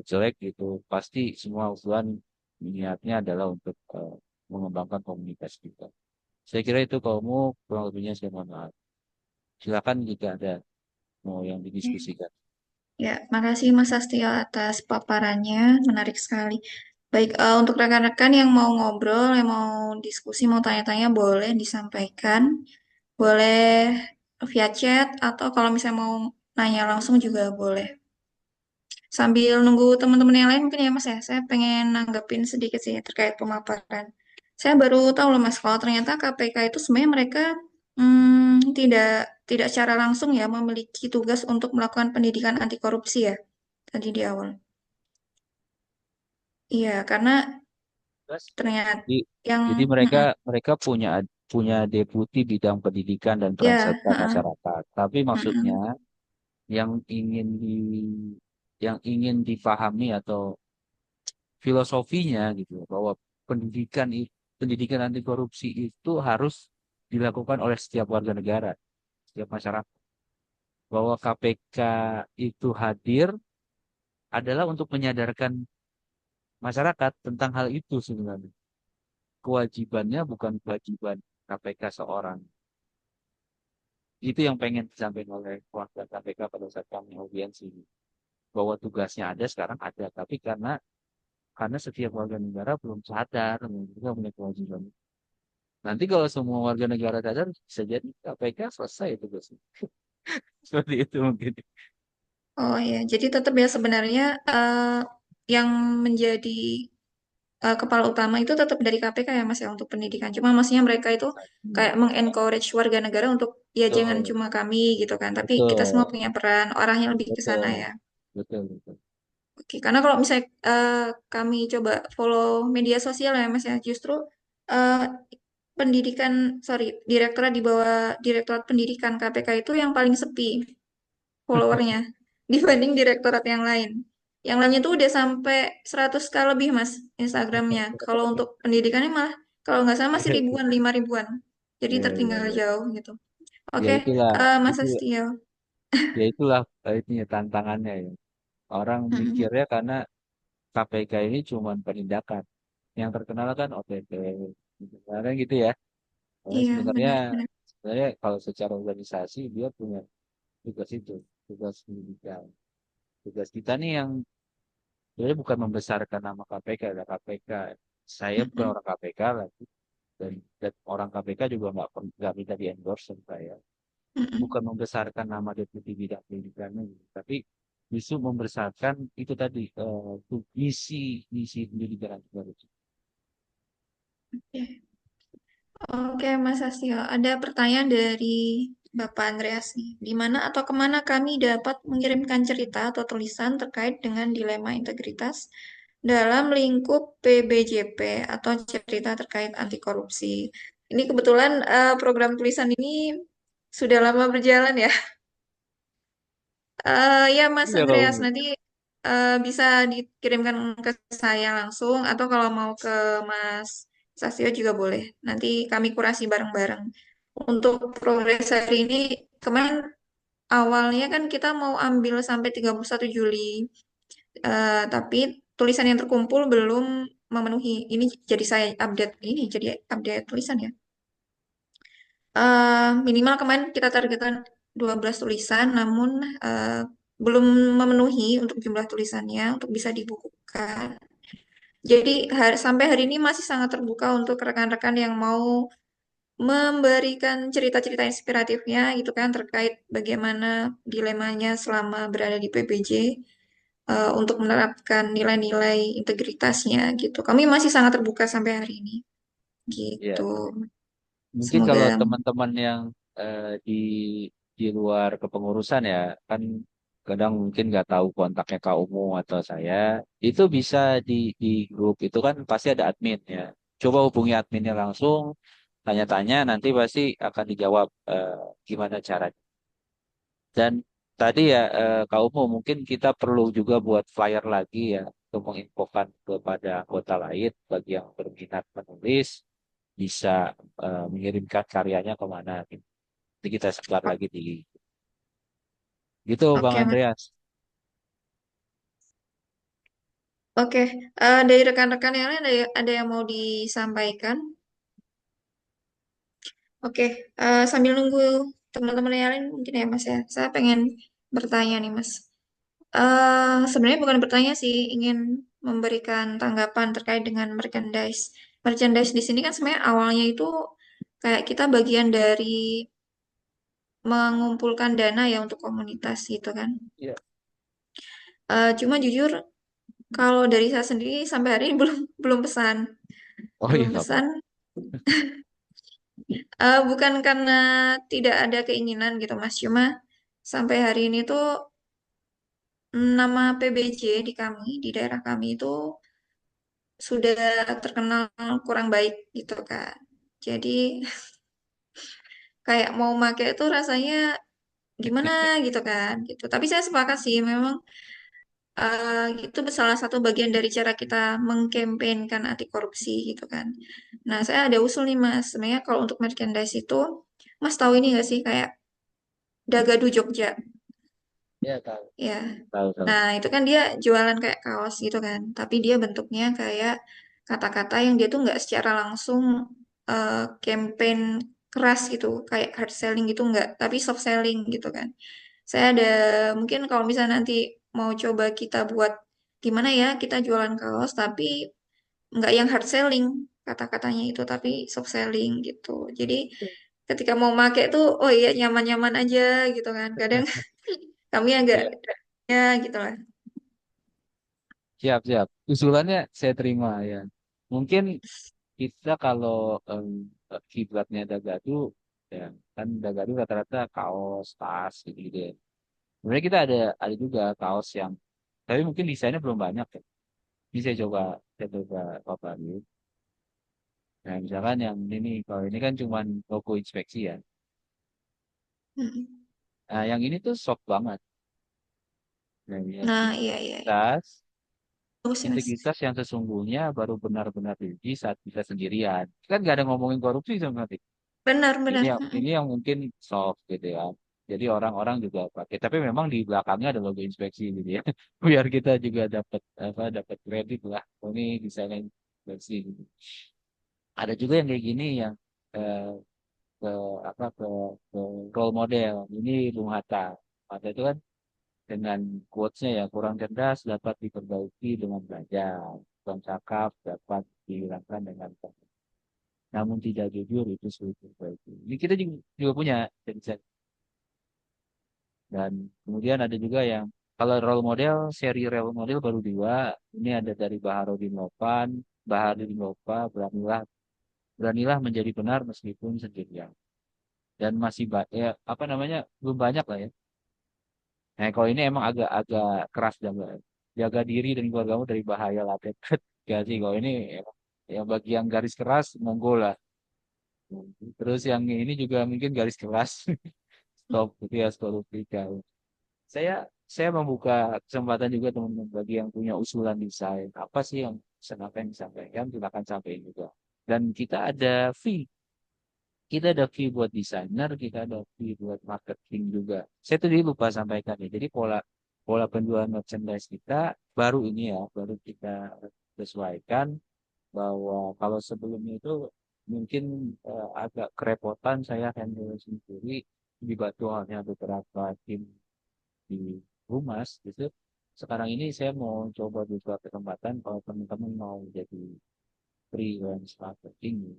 Speaker 2: jelek gitu. Pasti semua usulan niatnya adalah untuk mengembangkan komunitas kita. Saya kira itu kamu kurang lebihnya saya mohon maaf. Silakan jika ada mau yang
Speaker 1: Oke.
Speaker 2: didiskusikan.
Speaker 1: Ya, makasih Mas Sastio atas paparannya, menarik sekali. Baik, untuk rekan-rekan yang mau ngobrol, yang mau diskusi, mau tanya-tanya, boleh disampaikan. Boleh via chat, atau kalau misalnya mau nanya langsung juga boleh. Sambil nunggu teman-teman yang lain mungkin ya Mas ya, saya pengen nanggepin sedikit sih terkait pemaparan. Saya baru tahu loh Mas, kalau ternyata KPK itu sebenarnya mereka tidak tidak secara langsung ya memiliki tugas untuk melakukan pendidikan anti korupsi ya tadi di awal. Iya, karena
Speaker 2: Terus,
Speaker 1: ternyata
Speaker 2: Jadi,
Speaker 1: yang
Speaker 2: jadi mereka mereka punya punya deputi bidang pendidikan dan peran
Speaker 1: ya,
Speaker 2: serta masyarakat. Tapi maksudnya
Speaker 1: mm-mm.
Speaker 2: yang ingin yang ingin dipahami atau filosofinya gitu bahwa pendidikan anti korupsi itu harus dilakukan oleh setiap warga negara, setiap masyarakat. Bahwa KPK itu hadir adalah untuk menyadarkan masyarakat tentang hal itu sebenarnya. Kewajibannya bukan kewajiban KPK seorang. Itu yang pengen disampaikan oleh warga KPK pada saat kami audiensi. Bahwa tugasnya ada sekarang ada, tapi karena setiap warga negara belum sadar, mereka punya kewajiban. Nanti kalau semua warga negara sadar, bisa jadi KPK selesai tugasnya. Seperti itu mungkin.
Speaker 1: Oh ya, jadi tetap ya sebenarnya yang menjadi kepala utama itu tetap dari KPK ya Mas ya untuk pendidikan. Cuma maksudnya mereka itu kayak mengencourage warga negara untuk ya jangan
Speaker 2: Betul,
Speaker 1: cuma kami gitu kan, tapi kita semua
Speaker 2: betul,
Speaker 1: punya peran, orangnya lebih ke sana
Speaker 2: betul,
Speaker 1: ya.
Speaker 2: betul, betul.
Speaker 1: Oke, karena kalau misalnya kami coba follow media sosial ya Mas ya, justru eh, pendidikan, sorry, direktorat di bawah Direktorat Pendidikan KPK itu yang paling sepi followernya dibanding direktorat yang lain. Yang lainnya tuh udah sampai 100K lebih Mas Instagramnya. Kalau untuk pendidikannya malah kalau nggak salah masih ribuan, 5 ribuan. Jadi
Speaker 2: Ya, ya,
Speaker 1: tertinggal
Speaker 2: ya.
Speaker 1: jauh gitu.
Speaker 2: Ya
Speaker 1: Oke,
Speaker 2: itulah,
Speaker 1: Mas
Speaker 2: itu
Speaker 1: Astio.
Speaker 2: ya itulah ini tantangannya ya. Orang
Speaker 1: Mm-mm.
Speaker 2: mikirnya karena KPK ini cuma penindakan. Yang terkenal kan OTT, gitu. Karena gitu ya. Karena
Speaker 1: Iya,
Speaker 2: sebenarnya
Speaker 1: benar-benar.
Speaker 2: sebenarnya kalau secara organisasi dia punya tugas itu. tugas pendidikan. Tugas kita nih yang sebenarnya bukan membesarkan nama KPK, ada KPK. Saya bukan
Speaker 1: Mm-mm.
Speaker 2: orang KPK lagi, dan orang KPK juga nggak minta di endorse sama saya. Bukan
Speaker 1: Mm-mm.
Speaker 2: membesarkan nama deputi bidang pendidikannya, gitu. Tapi justru membesarkan itu tadi misi misi pendidikan yang baru.
Speaker 1: Oke. Oke, Mas Asio. Ada pertanyaan dari Bapak Andreas nih. Di mana atau kemana kami dapat mengirimkan cerita atau tulisan terkait dengan dilema integritas dalam lingkup PBJP atau cerita terkait anti korupsi? Ini kebetulan program tulisan ini sudah lama berjalan ya. Ya, Mas
Speaker 2: Iya kalau
Speaker 1: Andreas, nanti bisa dikirimkan ke saya langsung, atau kalau mau ke Mas Sasio juga boleh. Nanti kami kurasi bareng-bareng. Untuk progres hari ini, kemarin awalnya kan kita mau ambil sampai 31 Juli, tapi tulisan yang terkumpul belum memenuhi. Ini jadi saya update ini, jadi update tulisan ya. Minimal kemarin kita targetkan 12 tulisan, namun eh, belum memenuhi untuk jumlah tulisannya untuk bisa dibukukan. Jadi sampai hari ini masih sangat terbuka untuk rekan-rekan yang mau memberikan cerita-cerita inspiratifnya gitu kan terkait bagaimana dilemanya selama berada di PBJ untuk menerapkan nilai-nilai integritasnya gitu. Kami masih sangat terbuka sampai hari ini gitu.
Speaker 2: ya mungkin kalau
Speaker 1: Semoga
Speaker 2: teman-teman yang di luar kepengurusan ya kan kadang mungkin nggak tahu kontaknya Kak Umu atau saya itu bisa di grup itu kan pasti ada admin ya. Coba hubungi adminnya langsung, tanya-tanya nanti pasti akan dijawab gimana caranya. Dan tadi ya Kak Umu mungkin kita perlu juga buat flyer lagi ya untuk menginfokan kepada anggota lain bagi yang berminat menulis bisa mengirimkan karyanya kemana gitu. Jadi kita sebar lagi di gitu Bang
Speaker 1: oke Mas.
Speaker 2: Andreas.
Speaker 1: Oke, dari rekan-rekan yang lain ada yang mau disampaikan? Oke, sambil nunggu teman-teman yang lain mungkin ya Mas ya. Saya pengen bertanya nih Mas. Sebenarnya bukan bertanya sih, ingin memberikan tanggapan terkait dengan merchandise. Merchandise di sini kan sebenarnya awalnya itu kayak kita bagian dari mengumpulkan dana ya untuk komunitas gitu kan.
Speaker 2: Iya.
Speaker 1: Cuma jujur kalau dari saya sendiri sampai hari ini belum belum pesan,
Speaker 2: Oh iya
Speaker 1: belum
Speaker 2: nggak
Speaker 1: pesan.
Speaker 2: apa-apa.
Speaker 1: Bukan karena tidak ada keinginan gitu Mas, cuma sampai hari ini tuh nama PBJ di kami, di daerah kami itu sudah terkenal kurang baik gitu kan. Jadi kayak mau make itu rasanya gimana gitu kan gitu. Tapi saya sepakat sih memang itu salah satu bagian dari cara kita mengkampanyekan anti korupsi gitu kan. Nah, saya ada usul nih Mas. Sebenarnya kalau untuk merchandise itu, Mas tahu ini nggak sih kayak Dagadu Jogja?
Speaker 2: Iya tahu.
Speaker 1: Ya.
Speaker 2: Tahu tahu.
Speaker 1: Nah, itu kan dia jualan kayak kaos gitu kan. Tapi dia bentuknya kayak kata-kata yang dia tuh nggak secara langsung campaign keras gitu. Kayak hard selling gitu nggak. Tapi soft selling gitu kan. Saya ada, mungkin kalau misalnya nanti mau coba kita buat gimana ya, kita jualan kaos tapi nggak yang hard selling kata-katanya itu, tapi soft selling gitu. Jadi ketika mau make tuh, oh iya nyaman-nyaman aja gitu kan. Kadang kami agak
Speaker 2: Iya.
Speaker 1: ya gitu lah.
Speaker 2: Siap siap. Usulannya saya terima ya. Mungkin kita kalau kiblatnya Dagadu ya kan Dagadu rata-rata kaos, tas gitu ya. Sebenarnya kita ada juga kaos yang tapi mungkin desainnya belum banyak ya. Ini saya coba paparin. Nah, misalkan yang ini, kalau ini kan cuma logo inspeksi ya.
Speaker 1: Mm.
Speaker 2: Nah, yang ini tuh soft banget. Nah, yang
Speaker 1: Nah, iya, iya, iya.
Speaker 2: integritas,
Speaker 1: Bagus sih, Mas.
Speaker 2: integritas yang sesungguhnya baru benar-benar diuji saat kita sendirian. Kan nggak ada ngomongin korupsi sebenarnya.
Speaker 1: Benar,
Speaker 2: Ini
Speaker 1: benar.
Speaker 2: yang
Speaker 1: Mm-mm.
Speaker 2: ini yang mungkin soft gitu ya. Jadi orang-orang juga pakai. Tapi memang di belakangnya ada logo inspeksi gitu ya. Biar kita juga dapat dapat kredit lah. Oh, ini desain inspeksi gitu. Ada juga yang kayak gini yang eh, ke ke role model. Ini Bung Hatta. Hatta itu kan dengan quotes-nya ya, kurang cerdas dapat diperbaiki dengan belajar, kurang cakap dapat dihilangkan dengan teknik. Namun tidak jujur itu sulit diperbaiki. Ini kita juga punya jadi. Dan kemudian ada juga yang kalau role model, seri role model baru dua. Ini ada dari Baharudin Lopan, Baharudin Lopa, beranilah menjadi benar meskipun sendirian. Dan masih ya, apa namanya, belum banyak lah ya. Nah kalau ini emang agak-agak keras dan jaga diri dan keluargamu dari bahaya laten. Gak sih kalau ini ya bagi yang garis keras monggo lah. Terus yang ini juga mungkin garis keras. Stop gitu ya, stop saya saya membuka kesempatan juga teman-teman bagi yang punya usulan desain apa sih yang sengaja disampaikan silakan sampaikan juga dan kita ada fee buat desainer kita ada fee buat marketing juga saya tadi lupa sampaikan ya jadi pola pola penjualan merchandise kita baru ini ya baru kita sesuaikan bahwa kalau sebelumnya itu mungkin agak kerepotan saya handle sendiri dibantu hanya beberapa tim di Humas gitu. Sekarang ini saya mau coba buka kesempatan kalau teman-teman mau jadi freelance marketing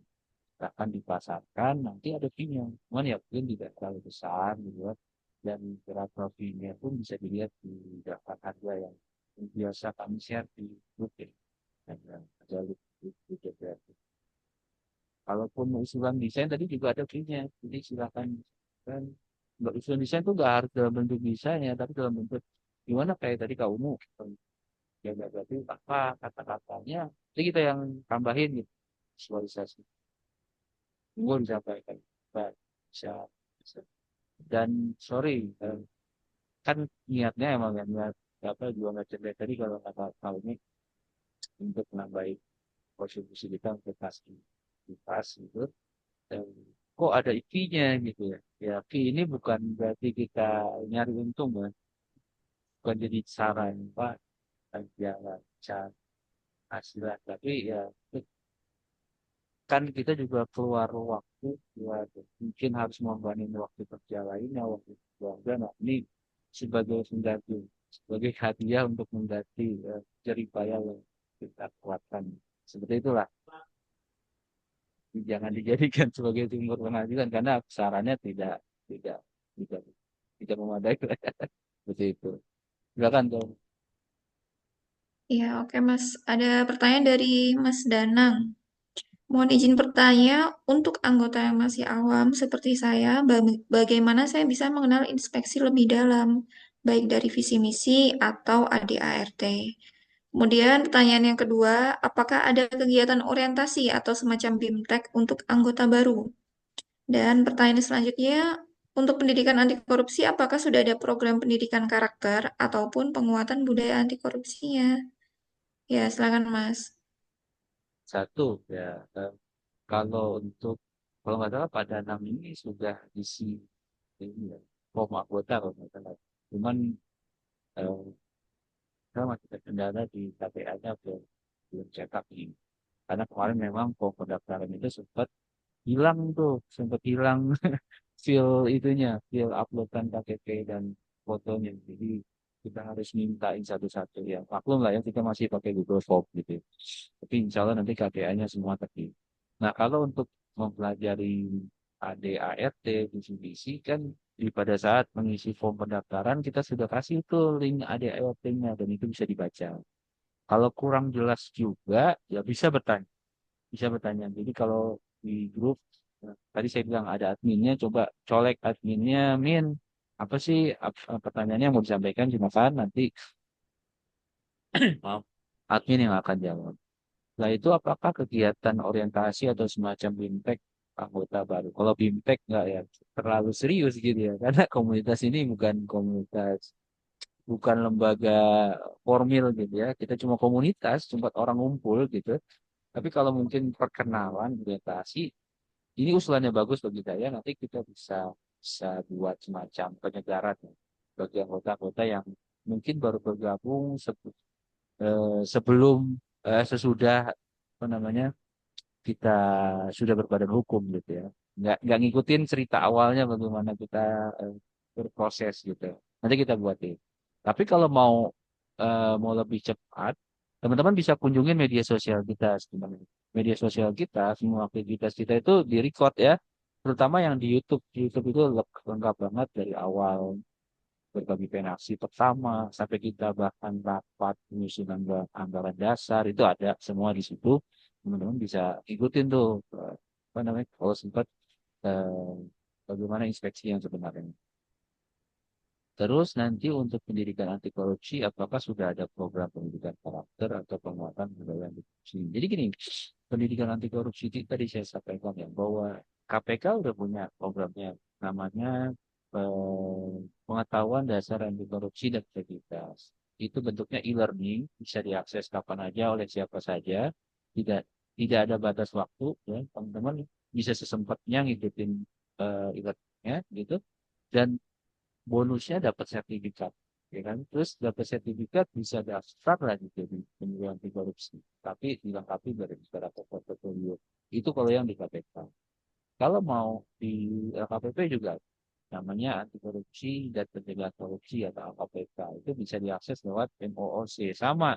Speaker 2: akan dipasarkan nanti ada fee-nya. Cuman ya mungkin tidak terlalu besar gitu ya. Dan berapa fee-nya pun bisa dilihat di daftar harga yang biasa kami share di grup ya. Dan ada di DPR. Kalaupun usulan desain tadi juga ada fee-nya. Jadi silakan kan nggak usulan desain tuh nggak harus dalam bentuk desain ya, tapi dalam bentuk gimana kayak tadi Kak Umu ya nggak berarti apa kata-katanya jadi kita yang tambahin gitu visualisasi gue disampaikan baik bisa, bisa. Dan sorry kan niatnya emang ya niat apa juga nggak cerdas tadi kalau kata hal ini untuk menambahin kontribusi kita untuk pas gitu dan kok ada IP-nya gitu ya ya IP ini bukan berarti kita nyari untung kan bukan jadi saran pak jalan cara hasilan tapi ya kan kita juga keluar waktu buat mungkin harus mengorbanin waktu kerja lainnya waktu keluarga nah ini sebagai pengganti sebagai hadiah untuk mengganti jerih payah yang kita kuatkan seperti itulah jangan dijadikan sebagai sumber penghasilan karena sarannya tidak tidak tidak memadai seperti itu silakan dong.
Speaker 1: Ya, oke Mas. Ada pertanyaan dari Mas Danang. Mohon izin bertanya, untuk anggota yang masih awam seperti saya, bagaimana saya bisa mengenal inspeksi lebih dalam, baik dari visi misi atau ADART? Kemudian pertanyaan yang kedua, apakah ada kegiatan orientasi atau semacam BIMTEK untuk anggota baru? Dan pertanyaan selanjutnya, untuk pendidikan anti korupsi, apakah sudah ada program pendidikan karakter ataupun penguatan budaya anti korupsinya? Ya, silakan Mas.
Speaker 2: Satu ya kalau untuk kalau nggak salah pada 6 ini sudah isi ini ya, form anggota kalau nggak salah. Cuman eh, kita masih terkendala di KPA-nya belum belum cetak ini. Karena kemarin memang form pendaftaran itu sempat hilang file itunya, file uploadan KTP dan fotonya. Jadi kita harus mintain satu-satu ya. Maklum lah ya kita masih pakai Google Form gitu. Tapi insya Allah nanti KPA-nya semua terima. Nah kalau untuk mempelajari ADART, visi-misi kan pada saat mengisi form pendaftaran kita sudah kasih tuh link ADART-nya dan itu bisa dibaca. Kalau kurang jelas juga ya bisa bertanya. Jadi kalau di grup tadi saya bilang ada adminnya, coba colek adminnya, Min, apa sih pertanyaannya yang mau disampaikan silakan nanti maaf, admin yang akan jawab. Setelah itu apakah kegiatan orientasi atau semacam BIMTEK anggota baru? Kalau BIMTEK nggak ya terlalu serius gitu ya, karena komunitas ini bukan lembaga formil gitu ya. Kita cuma komunitas, cuma orang ngumpul gitu. Tapi kalau mungkin perkenalan orientasi ini usulannya bagus bagi saya. Nanti kita bisa buat semacam penyegaran ya, bagi anggota-anggota yang mungkin baru bergabung sebelum sesudah apa namanya kita sudah berbadan hukum gitu ya. Nggak ngikutin cerita awalnya bagaimana kita berproses gitu. Nanti kita buatin. Tapi kalau mau lebih cepat, teman-teman bisa kunjungin media sosial kita sebenarnya. Media sosial kita, semua aktivitas kita itu di-record ya. Terutama yang di YouTube. Di YouTube itu lengkap banget dari awal berbagai aksi pertama sampai kita bahkan rapat penyusunan anggaran dasar itu ada semua di situ. Teman-teman bisa ikutin tuh apa namanya kalau sempat eh, bagaimana inspeksi yang sebenarnya. Terus nanti untuk pendidikan anti korupsi, apakah sudah ada program pendidikan karakter atau penguatan budaya anti korupsi? Jadi gini, pendidikan anti korupsi itu tadi saya sampaikan ya, bahwa KPK udah punya programnya, namanya pengetahuan dasar anti korupsi dan integritas. Itu bentuknya e-learning, bisa diakses kapan aja oleh siapa saja, tidak tidak ada batas waktu, ya teman-teman bisa sesempatnya ngikutin e-learningnya gitu. Dan bonusnya dapat sertifikat ya kan terus dapat sertifikat bisa daftar lagi jadi penyuluh anti korupsi tapi dilengkapi dari beberapa portofolio itu kalau yang di KPK kalau mau di LKPP juga namanya anti korupsi dan pencegahan korupsi atau LKPK itu bisa diakses lewat MOOC sama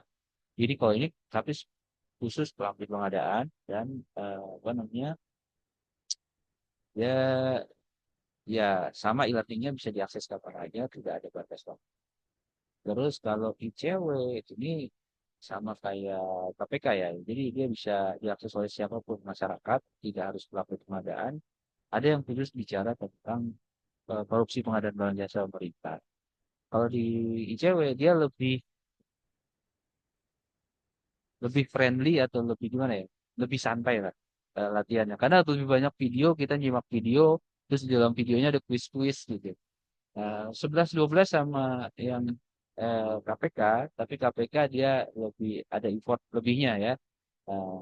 Speaker 2: jadi kalau ini tapi khusus pelaku pengadaan dan apa namanya ya ya sama e-learningnya bisa diakses kapan aja tidak ada batas waktu. Terus kalau ICW ini sama kayak KPK ya. Jadi dia bisa diakses oleh siapapun masyarakat, tidak harus pelaku pengadaan. Ada yang khusus bicara tentang korupsi pengadaan barang jasa pemerintah. Kalau di ICW dia lebih lebih friendly atau lebih gimana ya? Lebih santai lah latihannya. Karena lebih banyak video, kita nyimak video, terus di dalam videonya ada quiz-quiz gitu. 11-12 sama yang KPK, tapi KPK dia lebih ada effort lebihnya ya.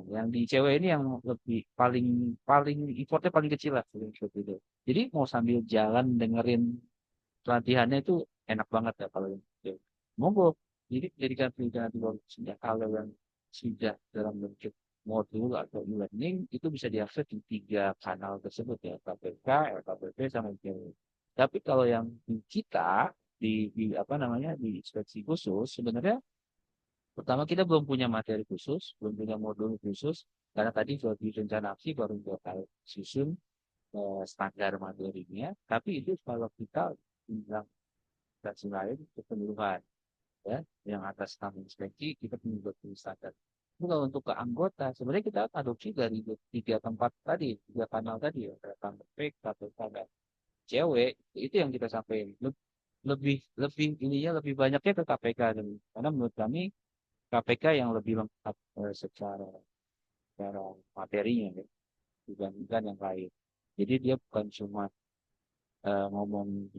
Speaker 2: Yang di cewek ini yang lebih paling paling effortnya paling kecil lah seperti itu. Jadi mau sambil jalan dengerin pelatihannya itu enak banget ya kalau yang itu. Monggo. Jadi jadikan pendidikan di sejak kalau yang sudah dalam bentuk modul atau e-learning itu bisa diakses di tiga kanal tersebut ya KPK, LKPP sama ICW. Tapi kalau yang di kita di apa namanya di inspeksi khusus sebenarnya pertama kita belum punya materi khusus, belum punya modul khusus karena tadi sudah di rencana aksi baru kita susun standar materinya. Tapi itu kalau kita bilang instansi lain kepenyeluruhan ya yang atas nama inspeksi kita punya betul standar. Itu kalau untuk ke anggota sebenarnya kita adopsi dari tiga tempat tadi, tiga kanal tadi ya, kanal PK, KPK, dan cewek itu yang kita sampaikan lebih lebih ininya lebih banyaknya ke KPK dan karena menurut kami KPK yang lebih lengkap secara materinya ya, dibandingkan yang lain. Jadi dia bukan cuma ngomong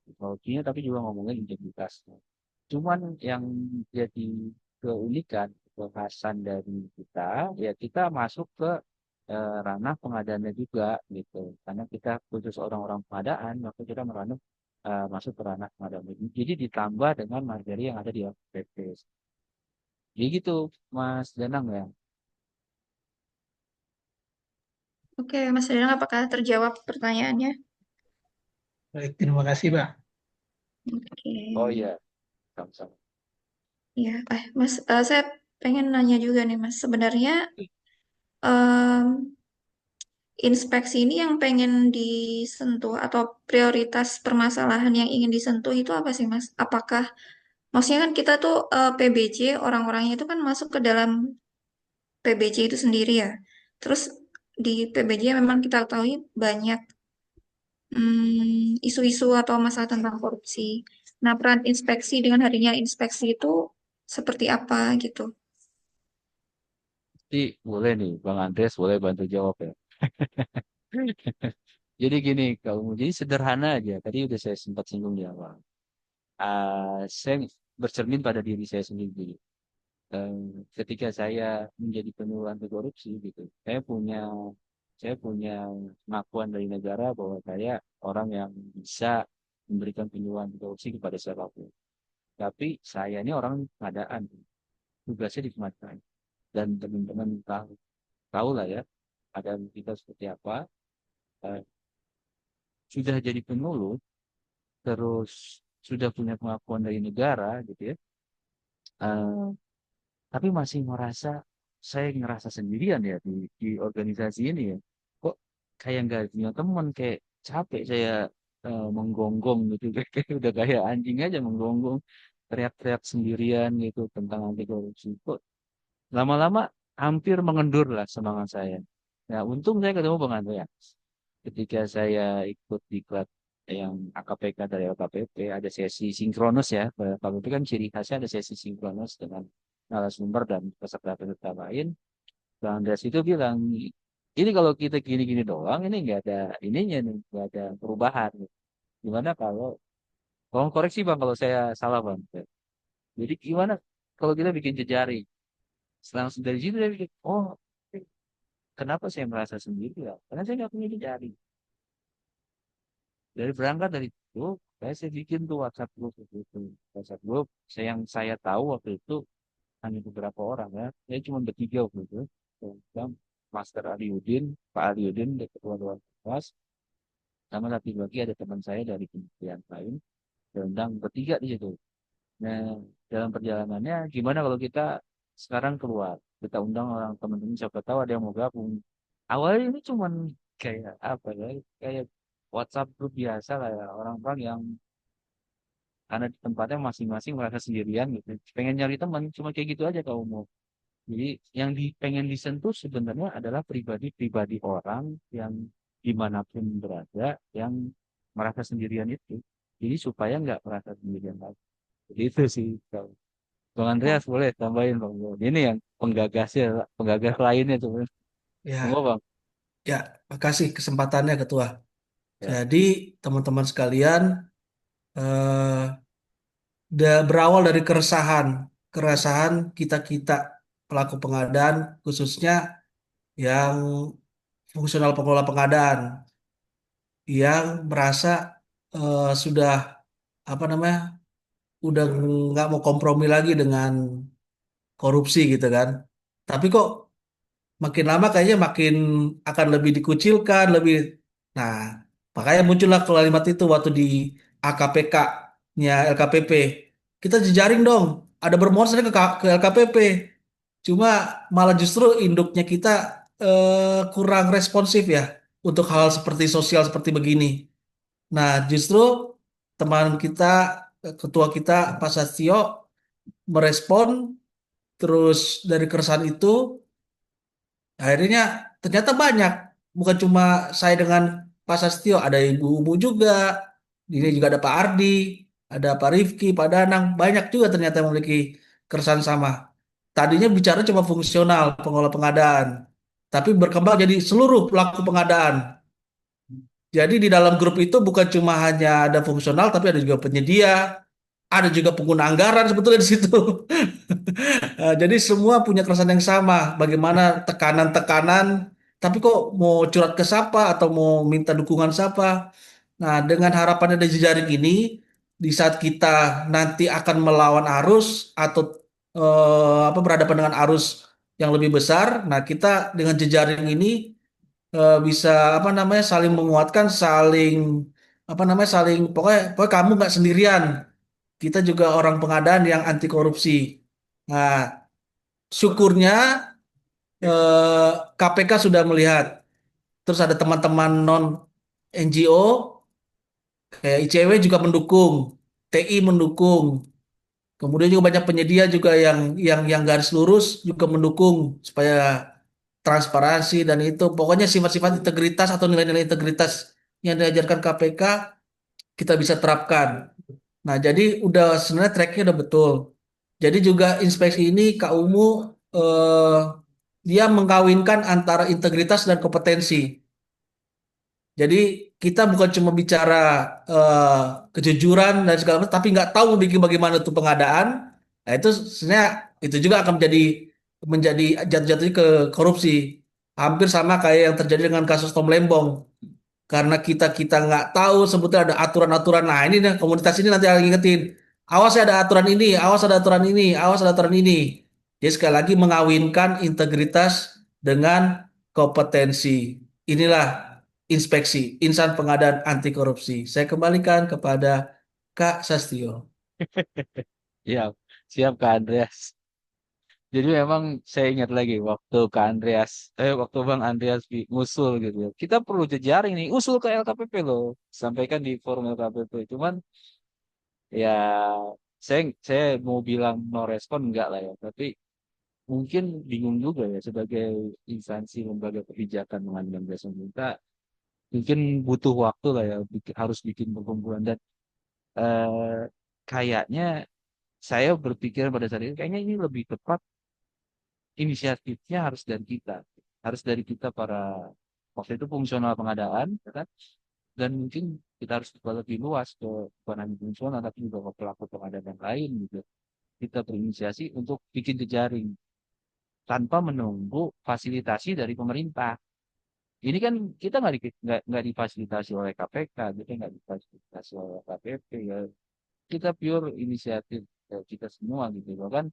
Speaker 2: teknologinya tapi juga ngomongin integritasnya. Cuman yang jadi keunikan, kekhasan dari kita, ya kita masuk ke ranah pengadaannya juga gitu. Karena kita khusus orang-orang pengadaan, maka kita merana masuk ke ranah pengadaan. Jadi ditambah dengan materi yang ada di LPP. Jadi gitu, Mas Danang ya.
Speaker 1: Oke, Mas Danang, apakah terjawab pertanyaannya?
Speaker 3: Baik, terima kasih, Pak.
Speaker 1: Oke,
Speaker 2: Oh iya, sama-sama.
Speaker 1: ya, Mas, saya pengen nanya juga nih, Mas. Sebenarnya em, inspeksi ini yang pengen disentuh atau prioritas permasalahan yang ingin disentuh itu apa sih, Mas? Apakah, maksudnya kan kita tuh PBJ, orang-orangnya itu kan masuk ke dalam PBJ itu sendiri ya. Terus di PBJ memang kita ketahui banyak isu-isu atau masalah tentang korupsi. Nah, peran inspeksi dengan hadirnya inspeksi itu seperti apa gitu?
Speaker 2: Jadi boleh nih, Bang Andres boleh bantu jawab ya. Jadi gini, kalau jadi sederhana aja. Tadi udah saya sempat singgung di awal. Saya bercermin pada diri saya sendiri. Eh, Ketika saya menjadi penyuluh anti korupsi gitu, saya punya pengakuan dari negara bahwa saya orang yang bisa memberikan penyuluhan anti korupsi kepada siapapun. Tapi saya ini orang pengadaan, tugasnya di pengadaan. Dan teman-teman tahu lah ya, ada kita seperti apa. Eh, Sudah jadi penyuluh, terus sudah punya pengakuan dari negara gitu ya, eh, tapi masih merasa saya ngerasa sendirian ya di organisasi ini ya. Kok kayak nggak punya teman, kayak capek saya menggonggong gitu, kayak udah kayak anjing aja menggonggong, teriak-teriak sendirian gitu tentang anti korupsi. Kok lama-lama hampir mengendur lah semangat saya. Nah, untung saya ketemu Bang Andreas. Ketika saya ikut di klub yang AKPK dari LKPP, ada sesi sinkronus ya. LKPP kan ciri khasnya ada sesi sinkronus dengan narasumber dan peserta-peserta lain. Bang Andreas itu bilang, ini kalau kita gini-gini doang, ini nggak ada ininya nih, nggak ada perubahan. Gimana kalau, tolong koreksi Bang kalau saya salah Bang. Jadi gimana kalau kita bikin jejaring? Langsung dari situ saya pikir, oh kenapa saya merasa sendiri ya? Karena saya nggak punya jejaring. Dari berangkat dari itu, saya bikin tuh WhatsApp group itu. WhatsApp group, yang saya tahu waktu itu hanya beberapa orang ya. Saya cuma bertiga waktu itu. Yang Master Aliudin, Pak Aliudin, ketua dewan pengawas, sama satu lagi ada teman saya dari kementerian lain. Dan bertiga di situ. Nah, dalam perjalanannya, gimana kalau kita sekarang keluar? Kita undang orang teman-teman, siapa tahu ada yang mau gabung. Awalnya ini cuman kayak apa ya? Kayak WhatsApp grup biasa lah ya. Orang-orang yang karena di tempatnya masing-masing merasa sendirian gitu. Pengen nyari teman, cuma kayak gitu aja kalau mau. Jadi yang pengen disentuh sebenarnya adalah pribadi-pribadi orang yang dimanapun berada, yang merasa sendirian itu. Jadi supaya nggak merasa sendirian lagi. Jadi itu sih. Bang
Speaker 1: Oh,
Speaker 2: Andreas boleh tambahin Bang. Ini yang penggagasnya, penggagas lainnya tuh. Monggo
Speaker 3: Ya,
Speaker 2: Bang.
Speaker 3: ya, makasih kesempatannya Ketua.
Speaker 2: Ya.
Speaker 3: Jadi teman-teman sekalian, eh, berawal dari keresahan, keresahan kita-kita pelaku pengadaan, khususnya yang fungsional pengelola pengadaan, yang merasa sudah apa namanya, udah nggak mau kompromi lagi dengan korupsi gitu kan. Tapi kok makin lama kayaknya makin akan lebih dikucilkan, lebih. Nah, makanya muncullah kalimat itu waktu di AKPK-nya LKPP. Kita jejaring dong. Ada bermohon saya ke LKPP. Cuma malah justru induknya kita kurang responsif ya untuk hal seperti sosial seperti begini. Nah, justru teman kita, ketua kita Pak Sastio merespon terus dari keresahan itu. Akhirnya ternyata banyak, bukan cuma saya dengan Pak Sastio, ada ibu-ibu juga, ini juga ada Pak Ardi, ada Pak Rifki, Pak Danang, banyak juga ternyata yang memiliki keresahan sama. Tadinya bicara cuma fungsional pengelola pengadaan, tapi berkembang jadi seluruh pelaku pengadaan. Jadi di dalam grup itu bukan cuma hanya ada fungsional, tapi ada juga penyedia, ada juga pengguna anggaran sebetulnya di situ. Jadi semua punya keresahan yang sama. Bagaimana tekanan-tekanan, tapi kok mau curhat ke siapa atau mau minta dukungan siapa? Nah, dengan harapan ada jejaring ini, di saat kita nanti akan melawan arus atau apa berhadapan dengan arus yang lebih besar, nah kita dengan jejaring ini bisa apa namanya saling menguatkan, saling apa namanya saling pokoknya pokoknya kamu nggak sendirian. Kita juga orang pengadaan yang anti korupsi. Nah, syukurnya KPK sudah melihat. Terus ada teman-teman non NGO kayak ICW juga mendukung, TI mendukung. Kemudian juga banyak penyedia juga yang garis lurus juga mendukung supaya transparansi dan itu pokoknya sifat-sifat integritas atau nilai-nilai integritas yang diajarkan KPK kita bisa terapkan. Nah, jadi udah sebenarnya tracknya udah betul. Jadi juga inspeksi ini KUMU dia mengkawinkan antara integritas dan kompetensi. Jadi kita bukan cuma bicara eh, kejujuran dan segala macam, tapi nggak tahu bikin bagaimana tuh pengadaan. Nah itu sebenarnya itu juga akan menjadi jatuh-jatuhnya ke korupsi. Hampir sama kayak yang terjadi dengan kasus Tom Lembong. Karena kita nggak tahu sebetulnya ada aturan-aturan. Nah ini nih komunitas ini nanti akan ngingetin. Awas ya ada aturan ini, awas ada aturan ini, awas ada aturan ini. Jadi sekali lagi mengawinkan integritas dengan kompetensi. Inilah inspeksi, insan pengadaan anti korupsi. Saya kembalikan kepada Kak Sastio.
Speaker 2: Siap, siap Kak Andreas. Jadi memang saya ingat lagi waktu Bang Andreas ngusul gitu ya. Kita perlu jejaring nih, usul ke LKPP loh. Sampaikan di forum LKPP. Cuman ya saya mau bilang no respon enggak lah ya. Tapi mungkin bingung juga ya sebagai instansi lembaga kebijakan mengambil biasa kita mungkin butuh waktu lah ya harus bikin perkumpulan dan eh, kayaknya saya berpikir pada saat ini kayaknya ini lebih tepat inisiatifnya harus dari kita para waktu itu fungsional pengadaan ya kan dan mungkin kita harus buka lebih luas ke bukan hanya fungsional tapi juga ke pelaku pengadaan yang lain gitu kita berinisiasi untuk bikin jejaring tanpa menunggu fasilitasi dari pemerintah. Ini kan kita nggak difasilitasi oleh KPK, kita nggak difasilitasi oleh KPP ya. Kita pure inisiatif kita semua gitu loh kan.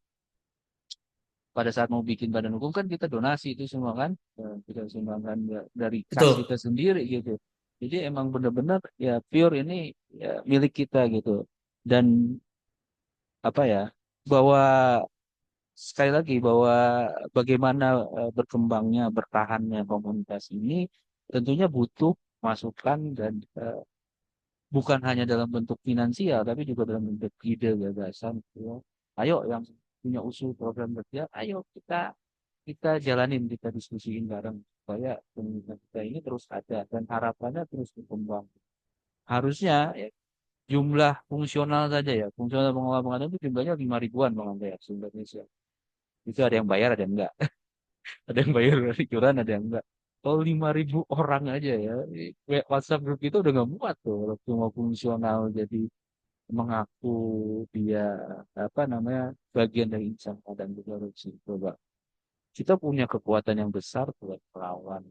Speaker 2: Pada saat mau bikin badan hukum kan kita donasi itu semua kan. Kita sumbangkan dari kas
Speaker 3: Betul.
Speaker 2: kita sendiri gitu. Jadi emang benar-benar ya pure ini ya, milik kita gitu. Dan apa ya bahwa sekali lagi bahwa bagaimana berkembangnya bertahannya komunitas ini tentunya butuh masukan dan bukan hanya dalam bentuk finansial tapi juga dalam bentuk ide gagasan gitu ya. Ayo yang punya usul program kerja ayo kita jalanin kita diskusiin bareng supaya komunitas kita ini terus ada dan harapannya terus berkembang harusnya ya, jumlah fungsional saja ya fungsional pengelola pengadilan itu jumlahnya 5 ribuan bang Andre ya seluruh Indonesia itu ada yang bayar ada yang enggak ada yang bayar dari iuran ada yang enggak kalau 5 ribu orang aja ya WhatsApp grup itu udah nggak muat tuh kalau cuma fungsional jadi mengaku dia apa namanya bagian dari insan padan korupsi coba kita punya kekuatan yang besar buat melawan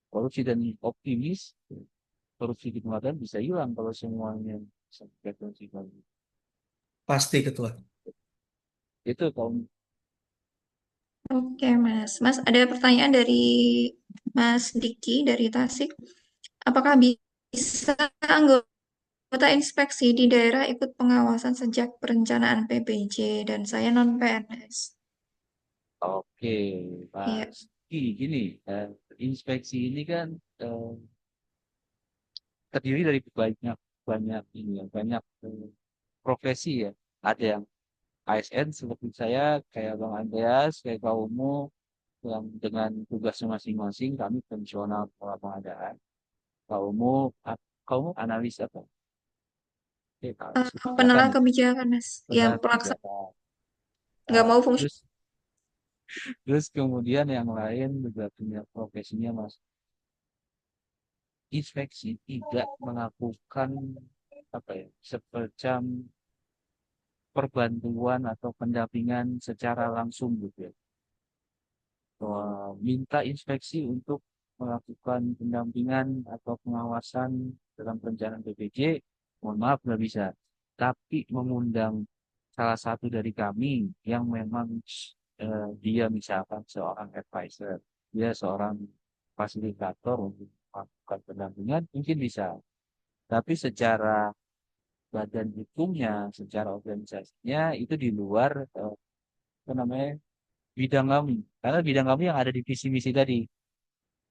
Speaker 2: korupsi dan optimis korupsi di pengadilan bisa hilang kalau semuanya bisa frekuensi lagi
Speaker 3: Pasti Ketua.
Speaker 2: itu kalau
Speaker 1: Oke, Mas. Mas, ada pertanyaan dari Mas Diki dari Tasik. Apakah bisa anggota inspeksi di daerah ikut pengawasan sejak perencanaan PBJ dan saya non-PNS?
Speaker 2: oke
Speaker 1: Iya.
Speaker 2: Mas gini inspeksi ini kan eh, terdiri dari banyak banyak ini ya banyak profesi ya ada yang ASN seperti saya kayak Bang Andreas kayak kamu yang dengan tugasnya masing-masing kami fungsional pola pengadaan kamu kamu analis apa kebijakan
Speaker 1: Penelaah kebijakan, Mas. Yang
Speaker 2: benar
Speaker 1: pelaksana
Speaker 2: kebijakan.
Speaker 1: nggak
Speaker 2: Nah,
Speaker 1: mau fungsi.
Speaker 2: terus kemudian yang lain juga punya profesinya mas inspeksi tidak melakukan apa ya semacam perbantuan atau pendampingan secara langsung gitu ya. Minta inspeksi untuk melakukan pendampingan atau pengawasan dalam perencanaan BPJ, mohon maaf nggak bisa. Tapi mengundang salah satu dari kami yang memang dia misalkan seorang advisor, dia seorang fasilitator untuk melakukan pendampingan, mungkin bisa. Tapi secara badan hukumnya, secara organisasinya itu di luar apa namanya bidang kami. Karena bidang kami yang ada di visi misi tadi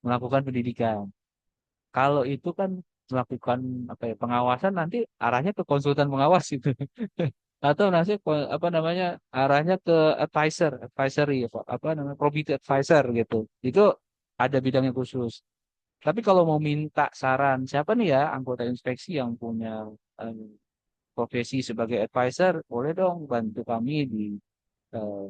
Speaker 2: melakukan pendidikan. Kalau itu kan melakukan apa ya pengawasan nanti arahnya ke konsultan pengawas itu. Atau nanti apa namanya arahnya ke advisory apa namanya probity advisor gitu. Itu ada bidangnya khusus. Tapi kalau mau minta saran siapa nih ya anggota inspeksi yang punya eh, profesi sebagai advisor, boleh dong bantu kami di eh,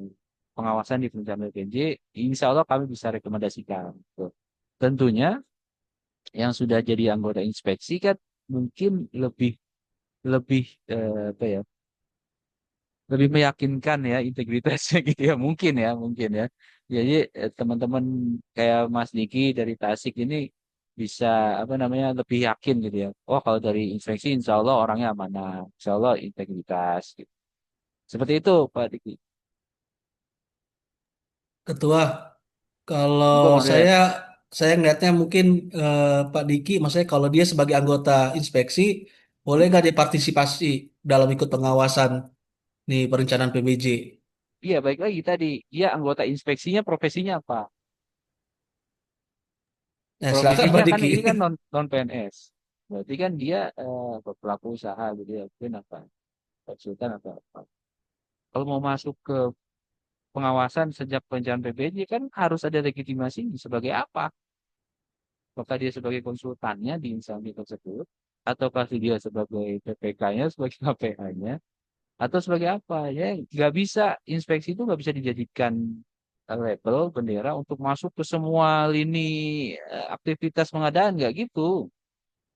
Speaker 2: pengawasan di perencanaan PNJ. Insya Allah kami bisa rekomendasikan. Tuh. Tentunya yang sudah jadi anggota inspeksi kan mungkin lebih lebih apa ya lebih meyakinkan ya integritasnya gitu ya mungkin ya jadi teman-teman kayak Mas Diki dari Tasik ini bisa apa namanya lebih yakin gitu ya oh kalau dari inspeksi insya Allah orangnya amanah insya Allah integritas gitu. Seperti itu Pak Diki.
Speaker 3: Ketua, kalau
Speaker 2: Bang
Speaker 3: saya
Speaker 2: Andreas.
Speaker 3: saya ngelihatnya mungkin Pak Diki, maksudnya kalau dia sebagai anggota inspeksi, Boleh nggak dia partisipasi dalam ikut pengawasan nih perencanaan PBJ?
Speaker 2: Iya, baik lagi tadi. Dia anggota inspeksinya profesinya apa?
Speaker 3: Nah, silakan Pak
Speaker 2: Profesinya kan
Speaker 3: Diki.
Speaker 2: ini kan non PNS. Berarti kan dia pelaku usaha gitu ya, mungkin apa? Konsultan atau apa. Kalau mau masuk ke pengawasan sejak perencanaan PBJ kan harus ada legitimasi sebagai apa? Apakah dia sebagai konsultannya di instansi tersebut? Ataukah dia sebagai PPK-nya, sebagai KPA-nya? Atau sebagai apa? Ya, nggak bisa, inspeksi itu nggak bisa dijadikan label bendera untuk masuk ke semua lini aktivitas pengadaan, nggak gitu.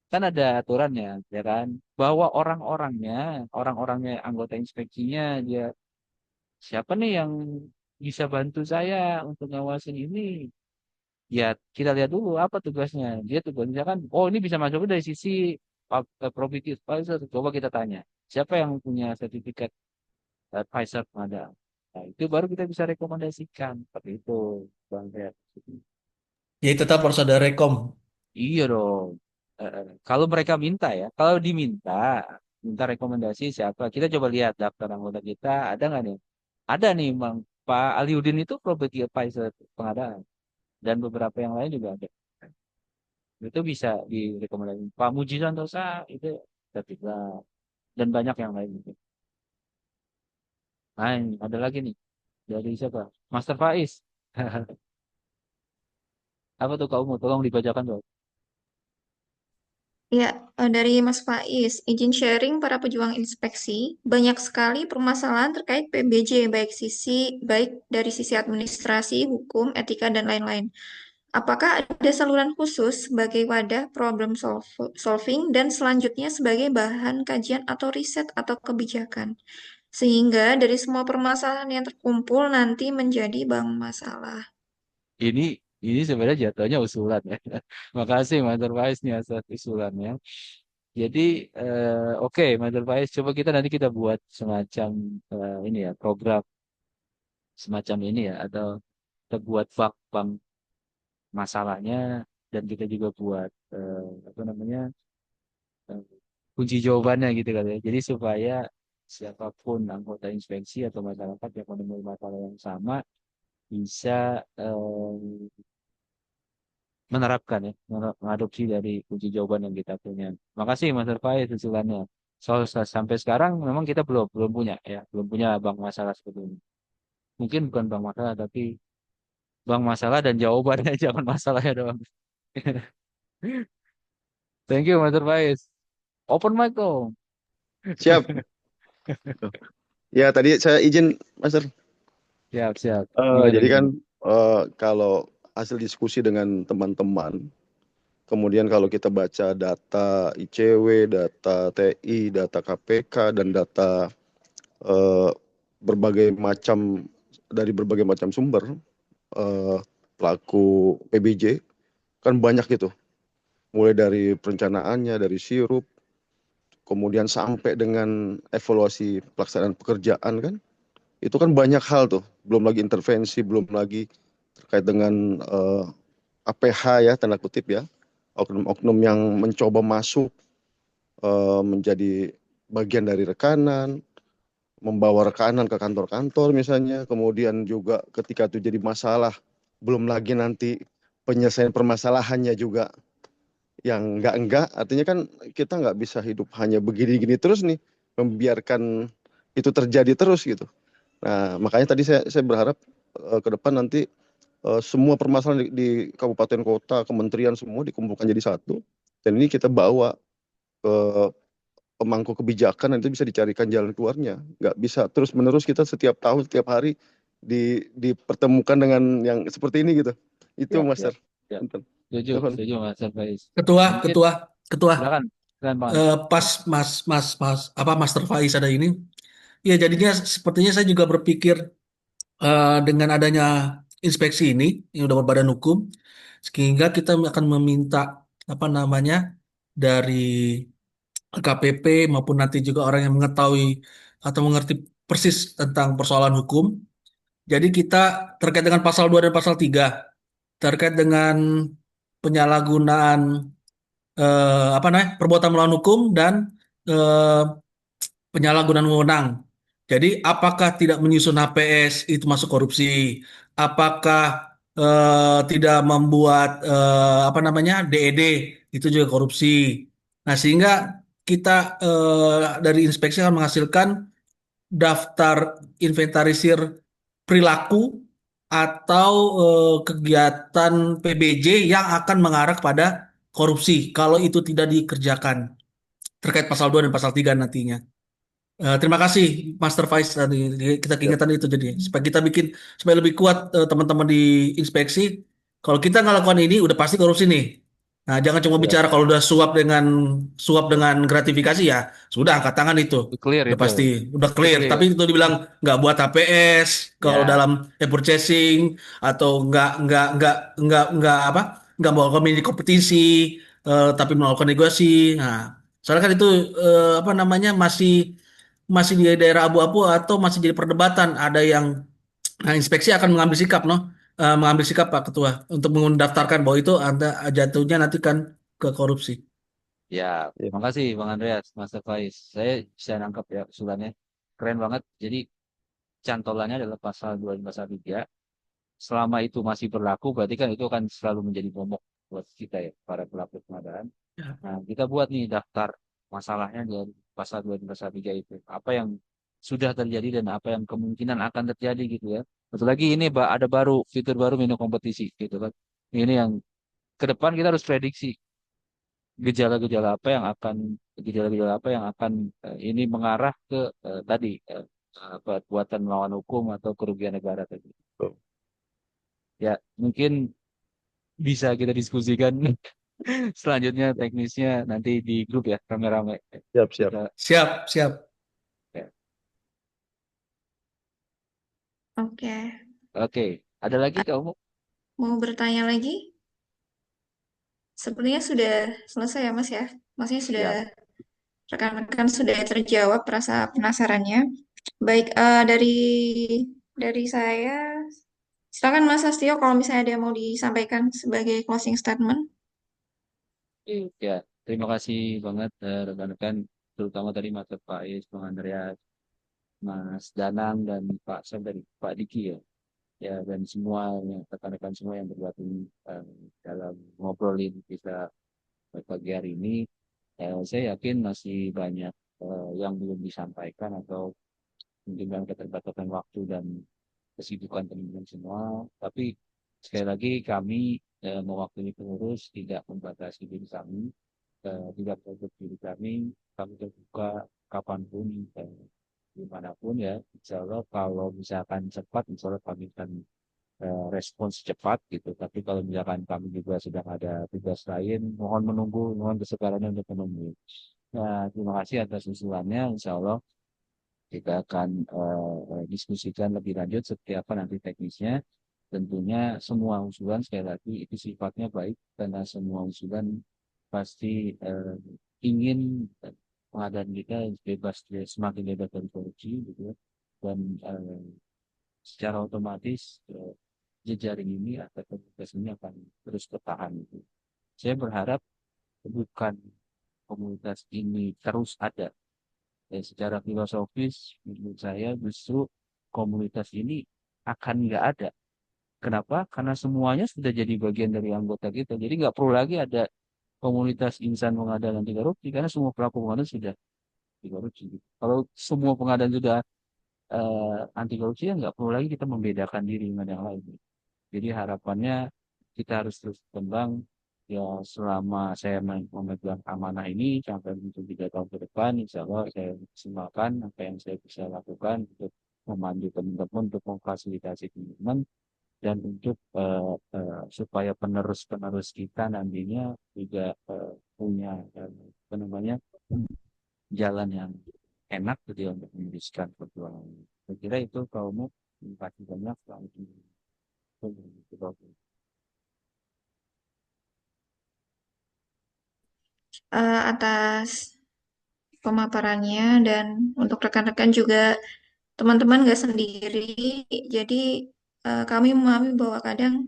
Speaker 2: Kan ada aturannya, ya kan? Bahwa orang-orangnya, anggota inspeksinya, dia siapa nih yang bisa bantu saya untuk ngawasin ini? Ya, kita lihat dulu apa tugasnya. Dia tugasnya kan, oh ini bisa masuk dari sisi property advisor. Coba kita tanya, siapa yang punya sertifikat advisor pengadaan? Nah, itu baru kita bisa rekomendasikan. Seperti itu, Bang Fer.
Speaker 3: Jadi tetap harus ada rekom.
Speaker 2: Iya dong. Kalau mereka minta ya, kalau diminta, minta rekomendasi siapa? Kita coba lihat daftar anggota kita, ada nggak nih? Ada nih, Bang. Pak Aliudin itu property advisor pengadaan. Dan beberapa yang lain juga ada. Itu bisa direkomendasikan. Pak Muji Santosa itu ketika dan banyak yang lain gitu. Nah, ini ada lagi nih dari siapa? Master Faiz. Apa tuh kamu? Tolong dibacakan dong.
Speaker 1: Ya, dari Mas Faiz, izin sharing para pejuang inspeksi, banyak sekali permasalahan terkait PBJ, baik dari sisi administrasi, hukum, etika, dan lain-lain. Apakah ada saluran khusus sebagai wadah solving dan selanjutnya sebagai bahan kajian atau riset atau kebijakan? Sehingga dari semua permasalahan yang terkumpul nanti menjadi bank masalah.
Speaker 2: Ini ini sebenarnya jatuhnya usulan ya. Makasih Master Faiz nih atas usulannya. Jadi oke Master Faiz, coba kita buat semacam ini ya program semacam ini ya atau kita buat bank masalahnya dan kita juga buat apa namanya eh, kunci jawabannya gitu kan ya. Jadi supaya siapapun anggota inspeksi atau masyarakat yang menemui masalah yang sama bisa menerapkan ya, mengadopsi dari kunci jawaban yang kita punya. Makasih Mas Faiz usulannya. Sampai sekarang memang kita belum punya ya, belum punya bank masalah seperti ini. Mungkin bukan bank masalah tapi bank masalah dan jawabannya jangan masalahnya doang. Thank you Mas Faiz. Open mic dong.
Speaker 4: Siap. Ya, tadi saya izin, Mas.
Speaker 2: Siap, siap. Gimana
Speaker 4: Jadi kan
Speaker 2: gimana?
Speaker 4: kalau hasil diskusi dengan teman-teman, kemudian kalau kita baca data ICW, data TI, data KPK, dan data eh, berbagai macam dari berbagai macam sumber eh, pelaku PBJ, kan banyak gitu. Mulai dari perencanaannya, dari sirup, kemudian sampai dengan evaluasi pelaksanaan pekerjaan kan. Itu kan banyak hal tuh, belum lagi intervensi, belum lagi terkait dengan APH ya, tanda kutip ya, oknum-oknum yang mencoba masuk menjadi bagian dari rekanan, membawa rekanan ke kantor-kantor misalnya, kemudian juga ketika itu jadi masalah, belum lagi nanti penyelesaian permasalahannya juga yang enggak, artinya kan kita nggak bisa hidup hanya begini-gini terus nih, membiarkan itu terjadi terus gitu. Nah, makanya tadi saya berharap ke depan nanti semua permasalahan di kabupaten kota, kementerian semua dikumpulkan jadi satu, dan ini kita bawa ke pemangku kebijakan dan itu bisa dicarikan jalan keluarnya. Nggak bisa terus-menerus kita setiap tahun, setiap hari dipertemukan dengan yang seperti ini gitu. Itu
Speaker 2: Siap,
Speaker 4: Mas.
Speaker 2: siap, siap.
Speaker 4: Punten.
Speaker 2: Setuju,
Speaker 4: Nuhun.
Speaker 2: setuju Mas Faiz.
Speaker 3: Ketua,
Speaker 2: Mungkin
Speaker 3: ketua, ketua.
Speaker 2: silakan, silakan Bang Ali.
Speaker 3: Pas apa Master Faiz ada ini. Ya jadinya sepertinya saya juga berpikir dengan adanya inspeksi ini udah berbadan hukum, sehingga kita akan meminta apa namanya dari KPP maupun nanti juga orang yang mengetahui atau mengerti persis tentang persoalan hukum. Jadi kita terkait dengan pasal 2 dan pasal 3 terkait dengan penyalahgunaan apa namanya perbuatan melawan hukum dan eh, penyalahgunaan wewenang. Jadi, apakah tidak menyusun HPS itu masuk korupsi? Apakah tidak membuat apa namanya DED itu juga korupsi? Nah, sehingga kita dari inspeksi akan menghasilkan daftar inventarisir perilaku atau kegiatan PBJ yang akan mengarah kepada korupsi kalau itu tidak dikerjakan terkait pasal 2 dan pasal 3 nantinya. Terima kasih Master Vice tadi kita
Speaker 4: Siap.
Speaker 3: keingetan itu jadi supaya kita bikin supaya lebih kuat teman-teman di inspeksi. Kalau kita nggak lakukan ini udah pasti korupsi nih. Nah, jangan cuma
Speaker 4: Siap.
Speaker 3: bicara kalau udah suap dengan gratifikasi ya sudah angkat tangan itu
Speaker 2: Clear
Speaker 3: udah
Speaker 2: itu.
Speaker 3: pasti udah
Speaker 2: Itu
Speaker 3: clear.
Speaker 2: clear.
Speaker 3: Tapi itu dibilang nggak buat HPS kalau
Speaker 2: Ya,
Speaker 3: dalam purchasing atau nggak apa nggak melakukan mini kompetisi tapi melakukan negosiasi. Nah, soalnya kan itu apa namanya masih di daerah abu-abu atau masih jadi perdebatan. Ada yang nah, inspeksi akan mengambil sikap, noh. Mengambil sikap Pak Ketua untuk mendaftarkan bahwa itu anda jatuhnya nanti kan ke korupsi.
Speaker 2: ya.
Speaker 4: Ya.
Speaker 2: Makasih Bang Andreas, Master Faiz. Saya bisa nangkap ya usulannya. Keren banget. Jadi cantolannya adalah pasal 2 dan pasal 3. Selama itu masih berlaku, berarti kan itu akan selalu menjadi momok buat kita ya, para pelaku pengadaan.
Speaker 3: Ya.
Speaker 2: Nah, kita buat nih daftar masalahnya dari pasal 2 dan pasal 3 itu. Apa yang sudah terjadi dan apa yang kemungkinan akan terjadi gitu ya. Betul lagi ini ada baru fitur baru menu kompetisi gitu kan. Ini yang ke depan kita harus prediksi gejala-gejala apa yang akan gejala-gejala apa yang akan ini mengarah ke tadi perbuatan melawan hukum atau kerugian negara tadi.
Speaker 4: Betul.
Speaker 2: Ya, mungkin bisa kita diskusikan selanjutnya teknisnya nanti di grup ya, rame-rame.
Speaker 4: Siap, siap.
Speaker 2: Kita,
Speaker 3: Siap, siap.
Speaker 2: ya.
Speaker 1: Oke,
Speaker 2: Oke, ada lagi kamu?
Speaker 1: mau bertanya lagi? Sepertinya sudah selesai ya Mas ya. Maksudnya sudah
Speaker 2: Siap.
Speaker 1: rekan-rekan sudah terjawab rasa penasarannya. Baik, dari saya, silakan Mas Astio kalau misalnya ada yang mau disampaikan sebagai closing statement.
Speaker 2: Ya, terima kasih banget rekan-rekan, terutama tadi Mas Faiz, Bang Andreas, Mas Danang, dan Pak Sam dari Pak Diki ya. Ya, dan semua rekan-rekan semua yang bergabung eh, dalam ngobrolin kita pagi hari ini. Saya yakin masih banyak yang belum disampaikan atau mungkin dengan keterbatasan waktu dan kesibukan teman-teman semua. Tapi sekali lagi kami mewakili pengurus tidak membatasi diri kami, tidak menutup diri kami terbuka kapanpun, dimanapun ya. Insya Allah kalau misalkan cepat, insya Allah kami akan respons cepat gitu. Tapi kalau misalkan kami juga sedang ada tugas lain, mohon menunggu, mohon kesabarannya untuk menunggu. Nah, terima kasih atas usulannya. Insya Allah kita akan diskusikan lebih lanjut seperti apa nanti teknisnya. Tentunya semua usulan sekali lagi itu sifatnya baik karena semua usulan pasti ingin pengadaan kita bebas semakin bebas dari korupsi gitu ya. Dan secara otomatis jejaring ini atau komunitas ini akan terus bertahan gitu. Saya berharap bukan komunitas ini terus ada. Secara filosofis, menurut saya justru komunitas ini akan nggak ada. Kenapa? Karena semuanya sudah jadi bagian dari anggota kita. Jadi nggak perlu lagi ada komunitas insan pengadaan anti korupsi karena semua pelaku pengadaan sudah anti korupsi. Kalau semua pengadaan sudah anti korupsi ya nggak perlu lagi kita membedakan diri dengan yang lain. Jadi harapannya kita harus terus berkembang ya selama saya memegang amanah ini sampai untuk 3 tahun ke depan, insya Allah saya maksimalkan apa yang saya bisa lakukan untuk memandu teman-teman, untuk memfasilitasi teman-teman dan untuk supaya penerus-penerus kita nantinya juga punya apa namanya jalan yang enak gitu ya untuk meneruskan perjuangan. Saya kira itu kalau mau terima kasih banyak selamat
Speaker 1: Atas pemaparannya dan untuk rekan-rekan juga teman-teman nggak sendiri. Jadi kami memahami bahwa kadang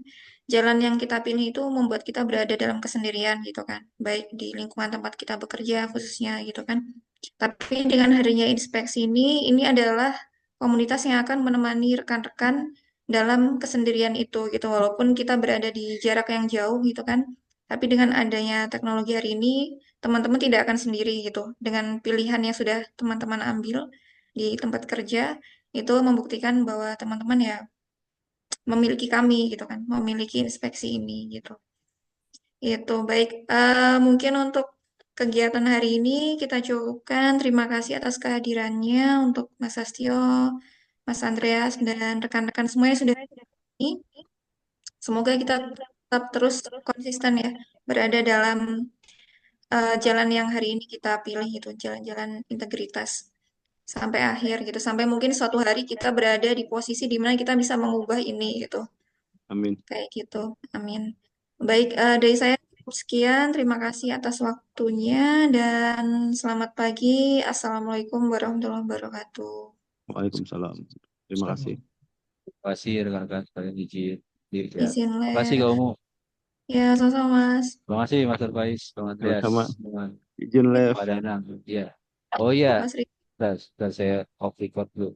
Speaker 1: jalan yang kita pilih itu membuat kita berada dalam kesendirian gitu kan, baik di lingkungan tempat kita bekerja khususnya gitu kan. Tapi dengan hadirnya inspeksi ini adalah komunitas yang akan menemani rekan-rekan dalam kesendirian itu gitu, walaupun kita berada di jarak yang jauh gitu kan. Tapi dengan adanya teknologi hari ini, teman-teman tidak akan sendiri gitu. Dengan pilihan yang sudah teman-teman ambil di tempat kerja, itu membuktikan bahwa teman-teman ya memiliki kami gitu kan, memiliki inspeksi ini gitu. Itu baik. Mungkin untuk kegiatan hari ini kita cukupkan. Terima kasih atas kehadirannya untuk Mas Astio, Mas Andreas, dan rekan-rekan semua yang sudah ini. Semoga kita tetap terus konsisten ya, berada dalam jalan yang hari ini kita pilih gitu, jalan-jalan integritas sampai akhir gitu, sampai mungkin suatu hari kita berada di posisi di mana kita bisa mengubah ini gitu.
Speaker 4: Amin.
Speaker 1: Kayak gitu. Amin. Baik, dari saya cukup sekian. Terima kasih atas waktunya dan selamat pagi. Assalamualaikum warahmatullahi wabarakatuh.
Speaker 4: Waalaikumsalam. Terima kasih.
Speaker 2: Terima kasih rekan-rekan sekalian izin. Ya.
Speaker 1: Izin
Speaker 2: Terima kasih
Speaker 1: lab.
Speaker 2: kamu.
Speaker 1: Ya, sama-sama, Mas.
Speaker 2: Terima kasih Mas Faiz, Bang Andreas,
Speaker 4: Sama-sama.
Speaker 2: dengan
Speaker 4: Izin
Speaker 1: Ya,
Speaker 4: live.
Speaker 2: Pak Danang. Ya. Oh iya,
Speaker 1: Mas Rizky.
Speaker 2: sudah saya off record dulu.